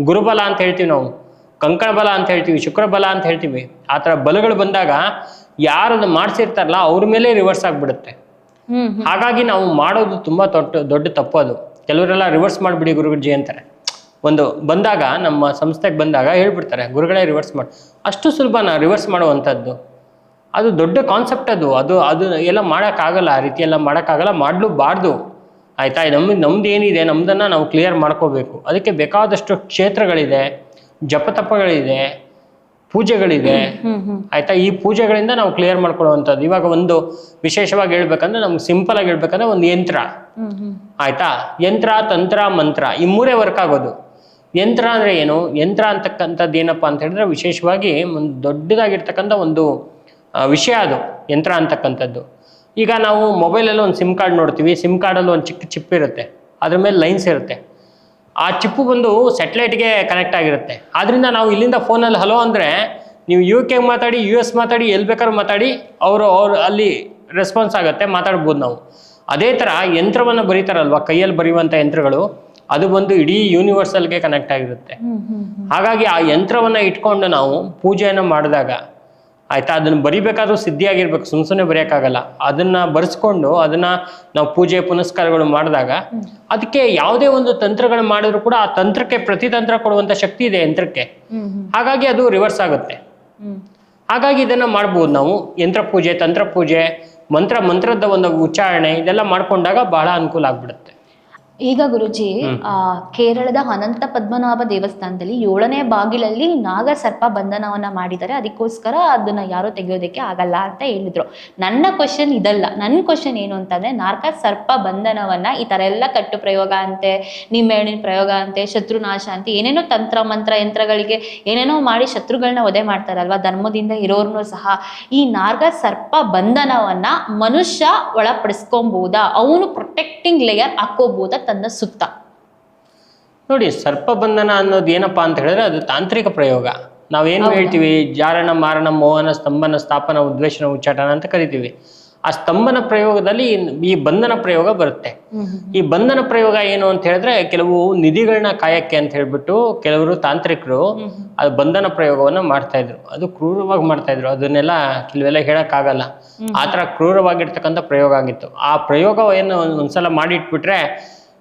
ಗುರುಬಲ ಅಂತ ಹೇಳ್ತೀವಿ ನಾವು, ಕಂಕಣ ಬಲ ಅಂತ ಹೇಳ್ತೀವಿ, ಶುಕ್ರ ಬಲ ಅಂತ ಹೇಳ್ತೀವಿ. ಆತರ ಬಲಗಳು ಬಂದಾಗ ಯಾರನ್ನ ಮಾಡ್ಸಿರ್ತಾರಲ್ಲ ಅವ್ರ ಮೇಲೆ ರಿವರ್ಸ್ ಆಗ್ಬಿಡುತ್ತೆ. ಹಾಗಾಗಿ ನಾವು ಮಾಡೋದು ತುಂಬಾ ದೊಡ್ಡ ತಪ್ಪು ಅದು. ಕೆಲವರೆಲ್ಲ ರಿವರ್ಸ್ ಮಾಡ್ಬಿಡಿ ಗುರುಜಿ ಅಂತಾರೆ. ಒಂದು ಬಂದಾಗ, ನಮ್ಮ ಸಂಸ್ಥೆಗೆ ಬಂದಾಗ ಹೇಳ್ಬಿಡ್ತಾರೆ, ಗುರುಗಳೇ ರಿವರ್ಸ್ ಮಾಡಿ. ಅಷ್ಟು ಸುಲಭನಾ ರಿವರ್ಸ್ ಮಾಡುವಂಥದ್ದು? ಅದು ದೊಡ್ಡ ಕಾನ್ಸೆಪ್ಟ್ ಅದು. ಅದು ಎಲ್ಲ ಮಾಡೋಕ್ಕಾಗಲ್ಲ, ಆ ರೀತಿ ಎಲ್ಲ ಮಾಡೋಕ್ಕಾಗಲ್ಲ, ಮಾಡಲೂಬಾರ್ದು. ಆಯ್ತಾ? ನಮ್ದು ಏನಿದೆ ನಮ್ದನ್ನ ನಾವು ಕ್ಲಿಯರ್ ಮಾಡ್ಕೋಬೇಕು. ಅದಕ್ಕೆ ಬೇಕಾದಷ್ಟು ಕ್ಷೇತ್ರಗಳಿದೆ, ಜಪತಪಗಳಿದೆ, ಪೂಜೆಗಳಿದೆ. ಆಯ್ತಾ? ಈ ಪೂಜೆಗಳಿಂದ ನಾವು ಕ್ಲಿಯರ್ ಮಾಡ್ಕೊಳ್ಳುವಂಥದ್ದು. ಇವಾಗ ಒಂದು ವಿಶೇಷವಾಗಿ ಹೇಳ್ಬೇಕಂದ್ರೆ, ನಮ್ಗೆ ಸಿಂಪಲ್ ಆಗಿ ಹೇಳ್ಬೇಕಂದ್ರೆ ಒಂದು ಯಂತ್ರ, ಆಯ್ತಾ? ಯಂತ್ರ, ತಂತ್ರ, ಮಂತ್ರ, ಈ 3 ವರ್ಕ್ ಆಗೋದು. ಯಂತ್ರ ಅಂದ್ರೆ ಏನು? ಯಂತ್ರ ಅಂತಕ್ಕಂಥದ್ದು ಏನಪ್ಪಾ ಅಂತ ಹೇಳಿದ್ರೆ, ವಿಶೇಷವಾಗಿ ಒಂದು ದೊಡ್ಡದಾಗಿರ್ತಕ್ಕಂಥ ಒಂದು ವಿಷಯ ಅದು ಯಂತ್ರ ಅಂತಕ್ಕಂಥದ್ದು. ಈಗ ನಾವು ಮೊಬೈಲಲ್ಲಿ ಒಂದು ಸಿಮ್ ಕಾರ್ಡ್ ನೋಡ್ತೀವಿ. ಸಿಮ್ ಕಾರ್ಡಲ್ಲಿ ಒಂದು ಚಿಕ್ಕ ಚಿಪ್ ಇರುತ್ತೆ, ಅದ್ರ ಮೇಲೆ ಲೈನ್ಸ್ ಇರುತ್ತೆ. ಆ ಚಿಪ್ಪು ಬಂದು ಸ್ಯಾಟಲೈಟ್ಗೆ ಕನೆಕ್ಟ್ ಆಗಿರುತ್ತೆ. ಆದ್ರಿಂದ ನಾವು ಇಲ್ಲಿಂದ ಫೋನಲ್ಲಿ ಹಲೋ ಅಂದರೆ, ನೀವು UK ಮಾತಾಡಿ, US ಮಾತಾಡಿ, ಎಲ್ಲಿ ಬೇಕಾದ್ರೂ ಮಾತಾಡಿ, ಅವರು ಅಲ್ಲಿ ರೆಸ್ಪಾನ್ಸ್ ಆಗುತ್ತೆ, ಮಾತಾಡ್ಬೋದು ನಾವು. ಅದೇ ಥರ ಯಂತ್ರವನ್ನು ಬರೀತಾರಲ್ವ, ಕೈಯಲ್ಲಿ ಬರೆಯುವಂಥ ಯಂತ್ರಗಳು, ಅದು ಬಂದು ಇಡೀ ಯೂನಿವರ್ಸಲ್ಗೆ ಕನೆಕ್ಟ್ ಆಗಿರುತ್ತೆ. ಹಾಗಾಗಿ ಆ ಯಂತ್ರವನ್ನು ಇಟ್ಕೊಂಡು ನಾವು ಪೂಜೆಯನ್ನು ಮಾಡಿದಾಗ, ಆಯ್ತಾ, ಅದನ್ನ ಬರಿಬೇಕಾದ್ರೂ ಸಿದ್ಧಿಯಾಗಿರ್ಬೇಕು, ಸುಮ್ಮನೆ ಬರೆಯೋಕ್ಕಾಗಲ್ಲ. ಅದನ್ನ ಬರೆಸ್ಕೊಂಡು ಅದನ್ನ ನಾವು ಪೂಜೆ ಪುನಸ್ಕಾರಗಳು ಮಾಡಿದಾಗ ಅದಕ್ಕೆ ಯಾವುದೇ ಒಂದು ತಂತ್ರಗಳು ಮಾಡಿದ್ರು ಕೂಡ ಆ ತಂತ್ರಕ್ಕೆ ಪ್ರತಿತಂತ್ರ ಕೊಡುವಂತ ಶಕ್ತಿ ಇದೆ ಯಂತ್ರಕ್ಕೆ. ಹಾಗಾಗಿ ಅದು ರಿವರ್ಸ್ ಆಗುತ್ತೆ. ಹಾಗಾಗಿ ಇದನ್ನ ಮಾಡ್ಬೋದು ನಾವು. ಯಂತ್ರ ಪೂಜೆ, ತಂತ್ರ ಪೂಜೆ, ಮಂತ್ರದ ಒಂದು ಉಚ್ಚಾರಣೆ, ಇದೆಲ್ಲ ಮಾಡ್ಕೊಂಡಾಗ ಬಹಳ ಅನುಕೂಲ ಆಗ್ಬಿಡುತ್ತೆ. ಈಗ ಗುರುಜಿ, ಕೇರಳದ ಅನಂತ ಪದ್ಮನಾಭ ದೇವಸ್ಥಾನದಲ್ಲಿ 7ನೇ ಬಾಗಿಲಲ್ಲಿ ನಾಗ ಸರ್ಪ ಬಂಧನವನ್ನ ಮಾಡಿದ್ದಾರೆ. ಅದಕ್ಕೋಸ್ಕರ ಅದನ್ನ ಯಾರು ತೆಗೆಯೋದಕ್ಕೆ ಆಗಲ್ಲ ಅಂತ ಹೇಳಿದ್ರು. ನನ್ನ ಕ್ವಶನ್ ಇದಲ್ಲ. ನನ್ನ ಕ್ವಶನ್ ಏನು ಅಂತಂದ್ರೆ, ನಾಗ ಸರ್ಪ ಬಂಧನವನ್ನ ಈ ತರ ಎಲ್ಲ ಕಟ್ಟು ಪ್ರಯೋಗ ಅಂತೆ, ನಿಮ್ಮೆಣ್ಣಿನ ಪ್ರಯೋಗ ಅಂತೆ, ಶತ್ರುನಾಶ ಅಂತ ಏನೇನೋ ತಂತ್ರ ಮಂತ್ರ ಯಂತ್ರಗಳಿಗೆ ಏನೇನೋ ಮಾಡಿ ಶತ್ರುಗಳನ್ನ ವಧೆ ಮಾಡ್ತಾರಲ್ವಾ, ಧರ್ಮದಿಂದ ಇರೋರ್ನು ಸಹ. ಈ ನಾಗ ಸರ್ಪ ಬಂಧನವನ್ನ ಮನುಷ್ಯ ಒಳಪಡಿಸ್ಕೊಬಹುದಾ? ಅವನು ಪ್ರೊಟೆಕ್ಟಿಂಗ್ ಲೇಯರ್ ಹಾಕೋಬಹುದಾ ತನ್ನ ಸುತ್ತ? ನೋಡಿ, ಸರ್ಪಬಂಧನ ಅನ್ನೋದು ಏನಪ್ಪಾ ಅಂತ ಹೇಳಿದ್ರೆ, ಅದು ತಾಂತ್ರಿಕ ಪ್ರಯೋಗ. ನಾವೇನು ಹೇಳ್ತೀವಿ, ಜಾರಣ, ಮಾರಣ, ಮೋಹನ, ಸ್ತಂಭನ, ಸ್ಥಾಪನ, ಉದ್ವೇಷಣ, ಉಚ್ಚಾಟನ ಅಂತ ಕರಿತೀವಿ. ಆ ಸ್ತಂಭನ ಪ್ರಯೋಗದಲ್ಲಿ ಈ ಬಂಧನ ಪ್ರಯೋಗ ಬರುತ್ತೆ. ಈ ಬಂಧನ ಪ್ರಯೋಗ ಏನು ಅಂತ ಹೇಳಿದ್ರೆ, ಕೆಲವು ನಿಧಿಗಳನ್ನ ಕಾಯಕ್ಕೆ ಅಂತ ಹೇಳ್ಬಿಟ್ಟು ಕೆಲವರು ತಾಂತ್ರಿಕರು ಅದು ಬಂಧನ ಪ್ರಯೋಗವನ್ನ ಮಾಡ್ತಾ ಇದ್ರು. ಅದು ಕ್ರೂರವಾಗಿ ಮಾಡ್ತಾ ಇದ್ರು. ಅದನ್ನೆಲ್ಲ ಕೆಲವೆಲ್ಲ ಹೇಳಕ್ಕಾಗಲ್ಲ. ಆತರ ಕ್ರೂರವಾಗಿರ್ತಕ್ಕಂಥ ಪ್ರಯೋಗ ಆಗಿತ್ತು. ಆ ಪ್ರಯೋಗ ಏನು ಒಂದ್ಸಲ ಮಾಡಿಟ್ಬಿಟ್ರೆ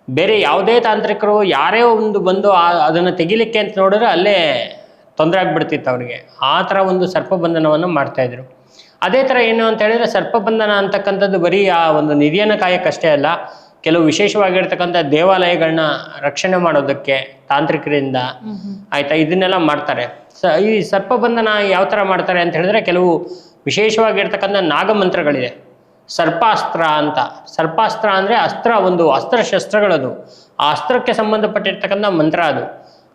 ಬೇರೆ ಯಾವುದೇ ತಾಂತ್ರಿಕರು ಯಾರೇ ಒಂದು ಬಂದು ಅದನ್ನ ತೆಗಿಲಿಕ್ಕೆ ಅಂತ ನೋಡಿದ್ರೆ ಅಲ್ಲೇ ತೊಂದರೆ ಆಗ್ಬಿಡ್ತಿತ್ತು ಅವರಿಗೆ. ಆ ಥರ ಒಂದು ಸರ್ಪಬಂಧನವನ್ನು ಮಾಡ್ತಾ ಇದ್ರು. ಅದೇ ಥರ ಏನು ಅಂತ ಹೇಳಿದ್ರೆ ಸರ್ಪಬಂಧನ ಅಂತಕ್ಕಂಥದ್ದು ಬರೀ ಆ ಒಂದು ನಿಧಿಯನ್ನು ಕಾಯಕ್ಕಷ್ಟೇ ಅಲ್ಲ, ಕೆಲವು ವಿಶೇಷವಾಗಿರ್ತಕ್ಕಂಥ ದೇವಾಲಯಗಳನ್ನ ರಕ್ಷಣೆ ಮಾಡೋದಕ್ಕೆ ತಾಂತ್ರಿಕರಿಂದ ಆಯ್ತಾ ಇದನ್ನೆಲ್ಲ ಮಾಡ್ತಾರೆ. ಈ ಸರ್ಪಬಂಧನ ಯಾವ ಥರ ಮಾಡ್ತಾರೆ ಅಂತ ಹೇಳಿದ್ರೆ ಕೆಲವು ವಿಶೇಷವಾಗಿರ್ತಕ್ಕಂಥ ನಾಗಮಂತ್ರಗಳಿದೆ. ಸರ್ಪಾಸ್ತ್ರ ಅಂತ. ಸರ್ಪಾಸ್ತ್ರ ಅಂದರೆ ಅಸ್ತ್ರ, ಒಂದು ಅಸ್ತ್ರಶಸ್ತ್ರಗಳದು. ಆ ಅಸ್ತ್ರಕ್ಕೆ ಸಂಬಂಧಪಟ್ಟಿರ್ತಕ್ಕಂಥ ಮಂತ್ರ ಅದು.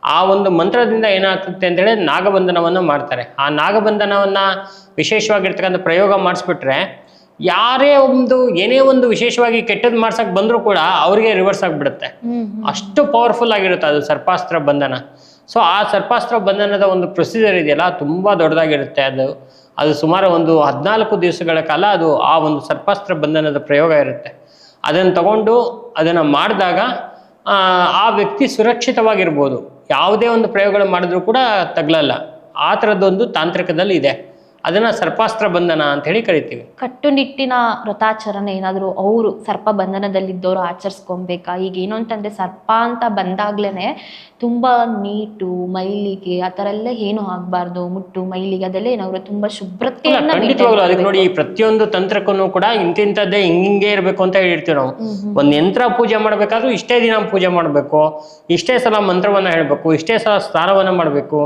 ಆ ಒಂದು ಮಂತ್ರದಿಂದ ಏನಾಗ್ತದೆ ಅಂತ ಹೇಳಿದ್ರೆ ನಾಗಬಂಧನವನ್ನು ಮಾಡ್ತಾರೆ. ಆ ನಾಗಬಂಧನವನ್ನು ವಿಶೇಷವಾಗಿರ್ತಕ್ಕಂಥ ಪ್ರಯೋಗ ಮಾಡಿಸ್ಬಿಟ್ರೆ ಯಾರೇ ಏನೇ ಒಂದು ವಿಶೇಷವಾಗಿ ಕೆಟ್ಟದ್ದು ಮಾಡ್ಸಕ್ ಬಂದರೂ ಕೂಡ ಅವರಿಗೆ ರಿವರ್ಸ್ ಆಗಿಬಿಡುತ್ತೆ. ಅಷ್ಟು ಪವರ್ಫುಲ್ ಆಗಿರುತ್ತೆ ಅದು ಸರ್ಪಾಸ್ತ್ರ ಬಂಧನ. ಸೊ ಆ ಸರ್ಪಾಸ್ತ್ರ ಬಂಧನದ ಒಂದು ಪ್ರೊಸೀಜರ್ ಇದೆಯಲ್ಲ ತುಂಬ ದೊಡ್ಡದಾಗಿರುತ್ತೆ. ಅದು ಸುಮಾರು ಒಂದು 14 ದಿವಸಗಳ ಕಾಲ ಅದು ಆ ಒಂದು ಸರ್ಪಾಸ್ತ್ರ ಬಂಧನದ ಪ್ರಯೋಗ ಇರುತ್ತೆ. ಅದನ್ನು ತಗೊಂಡು ಅದನ್ನು ಮಾಡಿದಾಗ ಆ ವ್ಯಕ್ತಿ ಸುರಕ್ಷಿತವಾಗಿರ್ಬೋದು. ಯಾವುದೇ ಒಂದು ಪ್ರಯೋಗಗಳು ಮಾಡಿದ್ರೂ ಕೂಡ ತಗಲಲ್ಲ. ಆ ಥರದ್ದೊಂದು ತಾಂತ್ರಿಕದಲ್ಲಿ ಇದೆ. ಅದನ್ನು ಸರ್ಪಾಸ್ತ್ರ ಬಂಧನ ಅಂತ ಹೇಳಿ ಕರಿತೀವಿ. ಕಟ್ಟುನಿಟ್ಟಿನ ವ್ರತಾಚರಣೆ ಏನಾದರೂ ಅವರು ಸರ್ಪ ಬಂಧನದಲ್ಲಿದ್ದವರು ಆಚರಿಸ್ಕೊಬೇಕಾ? ಈಗ ಏನು ಅಂತಂದರೆ ಸರ್ಪ ಅಂತ ಬಂದಾಗ್ಲೇ ತುಂಬ ನೀಟು ಮೈಲಿಗೆ ಆ ಥರ ಎಲ್ಲ ಏನು ಆಗಬಾರ್ದು, ಮುಟ್ಟು ಮೈಲಿಗೆ ಅದೆಲ್ಲ ಏನಾದ್ರು ತುಂಬ ಶುಭ್ರತೆಯನ್ನು ಖಂಡಿತವಾಗ್ಲು ಅದಕ್ಕೆ ನೋಡಿ, ಈ ಪ್ರತಿಯೊಂದು ತಂತ್ರಕ್ಕೂ ಕೂಡ ಇಂತಿಂಥದ್ದೇ ಹಿಂಗೆ ಇರಬೇಕು ಅಂತ ಹೇಳಿರ್ತೀವಿ ನಾವು. ಒಂದು ಯಂತ್ರ ಪೂಜೆ ಮಾಡಬೇಕಾದ್ರೂ ಇಷ್ಟೇ ದಿನ ಪೂಜೆ ಮಾಡಬೇಕು, ಇಷ್ಟೇ ಸಲ ಮಂತ್ರವನ್ನು ಹೇಳಬೇಕು, ಇಷ್ಟೇ ಸಲ ಸ್ನಾನವನ್ನು ಮಾಡಬೇಕು,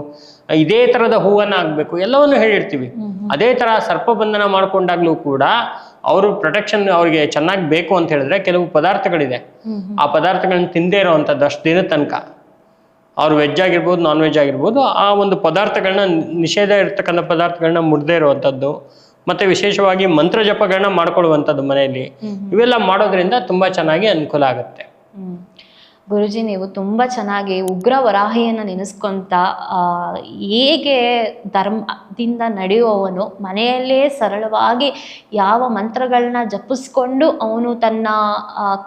ಇದೇ ಥರದ ಹೂವನ್ನು ಹಾಕಬೇಕು, ಎಲ್ಲವನ್ನು ಹೇಳಿರ್ತೀವಿ. ಅದೇ ಥರ ಸರ್ಪಬಂಧನ ಮಾಡ್ಕೊಂಡಾಗ್ಲೂ ಕೂಡ ಅವರು ಪ್ರೊಟೆಕ್ಷನ್ ಅವ್ರಿಗೆ ಚೆನ್ನಾಗಿ ಬೇಕು ಅಂತ ಹೇಳಿದ್ರೆ ಕೆಲವು ಪದಾರ್ಥಗಳಿದೆ. ಆ ಪದಾರ್ಥಗಳನ್ನ ತಿಂದೇ ಇರೋವಂಥದ್ದು ಅಷ್ಟು ದಿನದ ತನಕ, ಅವ್ರು ವೆಜ್ ಆಗಿರ್ಬೋದು ನಾನ್ ವೆಜ್ ಆಗಿರ್ಬೋದು, ಆ ಒಂದು ಪದಾರ್ಥಗಳನ್ನ ನಿಷೇಧ ಇರ್ತಕ್ಕಂಥ ಪದಾರ್ಥಗಳನ್ನ ಮುಡ್ದೇ ಇರುವಂಥದ್ದು, ಮತ್ತೆ ವಿಶೇಷವಾಗಿ ಮಂತ್ರ ಜಪಗಳನ್ನ ಮಾಡ್ಕೊಳ್ಳುವಂಥದ್ದು ಮನೆಯಲ್ಲಿ, ಇವೆಲ್ಲ ಮಾಡೋದ್ರಿಂದ ತುಂಬಾ ಚೆನ್ನಾಗಿ ಅನುಕೂಲ ಆಗುತ್ತೆ. ಗುರುಜಿ, ನೀವು ತುಂಬ ಚೆನ್ನಾಗಿ ಉಗ್ರ ವರಾಹಿಯನ್ನು ನೆನೆಸ್ಕೊಂತ ಹೇಗೆ ಧರ್ಮದಿಂದ ನಡೆಯುವವನು ಮನೆಯಲ್ಲೇ ಸರಳವಾಗಿ ಯಾವ ಮಂತ್ರಗಳನ್ನ ಜಪಿಸ್ಕೊಂಡು ಅವನು ತನ್ನ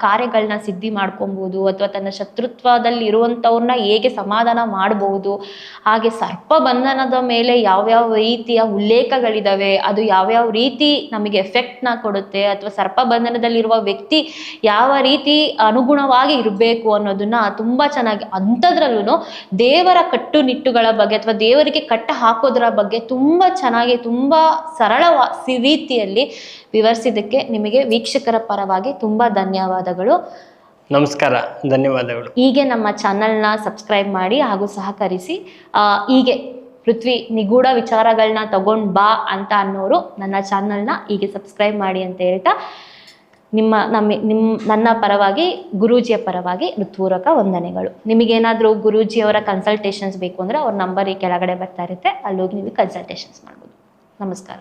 ಕಾರ್ಯಗಳನ್ನ ಸಿದ್ಧಿ ಮಾಡ್ಕೊಬೋದು, ಅಥವಾ ತನ್ನ ಶತ್ರುತ್ವದಲ್ಲಿ ಇರುವಂಥವ್ರನ್ನ ಹೇಗೆ ಸಮಾಧಾನ ಮಾಡ್ಬೋದು, ಹಾಗೆ ಸರ್ಪ ಬಂಧನದ ಮೇಲೆ ಯಾವ್ಯಾವ ರೀತಿಯ ಉಲ್ಲೇಖಗಳಿದ್ದಾವೆ, ಅದು ಯಾವ್ಯಾವ ರೀತಿ ನಮಗೆ ಎಫೆಕ್ಟ್ನ ಕೊಡುತ್ತೆ, ಅಥವಾ ಸರ್ಪ ಬಂಧನದಲ್ಲಿರುವ ವ್ಯಕ್ತಿ ಯಾವ ರೀತಿ ಅನುಗುಣವಾಗಿ ಇರಬೇಕು ಅನ್ನೋದನ್ನ ತುಂಬಾ ಚೆನ್ನಾಗಿ, ಅಂಥದ್ರಲ್ಲೂ ದೇವರ ಕಟ್ಟುನಿಟ್ಟುಗಳ ಬಗ್ಗೆ ಅಥವಾ ದೇವರಿಗೆ ಕಟ್ಟ ಹಾಕೋದ್ರ ಬಗ್ಗೆ ತುಂಬಾ ಚೆನ್ನಾಗಿ ತುಂಬಾ ಸರಳ ರೀತಿಯಲ್ಲಿ ವಿವರಿಸಿದ್ದಕ್ಕೆ ನಿಮಗೆ ವೀಕ್ಷಕರ ಪರವಾಗಿ ತುಂಬಾ ಧನ್ಯವಾದಗಳು. ನಮಸ್ಕಾರ, ಧನ್ಯವಾದಗಳು. ಹೀಗೆ ನಮ್ಮ ಚಾನಲ್ನ ಸಬ್ಸ್ಕ್ರೈಬ್ ಮಾಡಿ ಹಾಗೂ ಸಹಕರಿಸಿ. ಹೀಗೆ ಪೃಥ್ವಿ ನಿಗೂಢ ವಿಚಾರಗಳನ್ನ ತಗೊಂಡ್ ಬಾ ಅಂತ ಅನ್ನೋರು ನನ್ನ ಚಾನಲ್ನ ಹೀಗೆ ಸಬ್ಸ್ಕ್ರೈಬ್ ಮಾಡಿ ಅಂತ ಹೇಳ್ತಾ ನನ್ನ ಪರವಾಗಿ ಗುರೂಜಿಯ ಪರವಾಗಿ ಹೃತ್ಪೂರ್ವಕ ವಂದನೆಗಳು. ನಿಮಗೇನಾದರೂ ಗುರೂಜಿಯವರ ಕನ್ಸಲ್ಟೇಷನ್ಸ್ ಬೇಕು ಅಂದರೆ ಅವ್ರ ನಂಬರ್ ಈ ಕೆಳಗಡೆ ಬರ್ತಾ ಇರುತ್ತೆ, ಅಲ್ಲಿ ಹೋಗಿ ನೀವು ಕನ್ಸಲ್ಟೇಷನ್ಸ್ ಮಾಡ್ಬೋದು. ನಮಸ್ಕಾರ.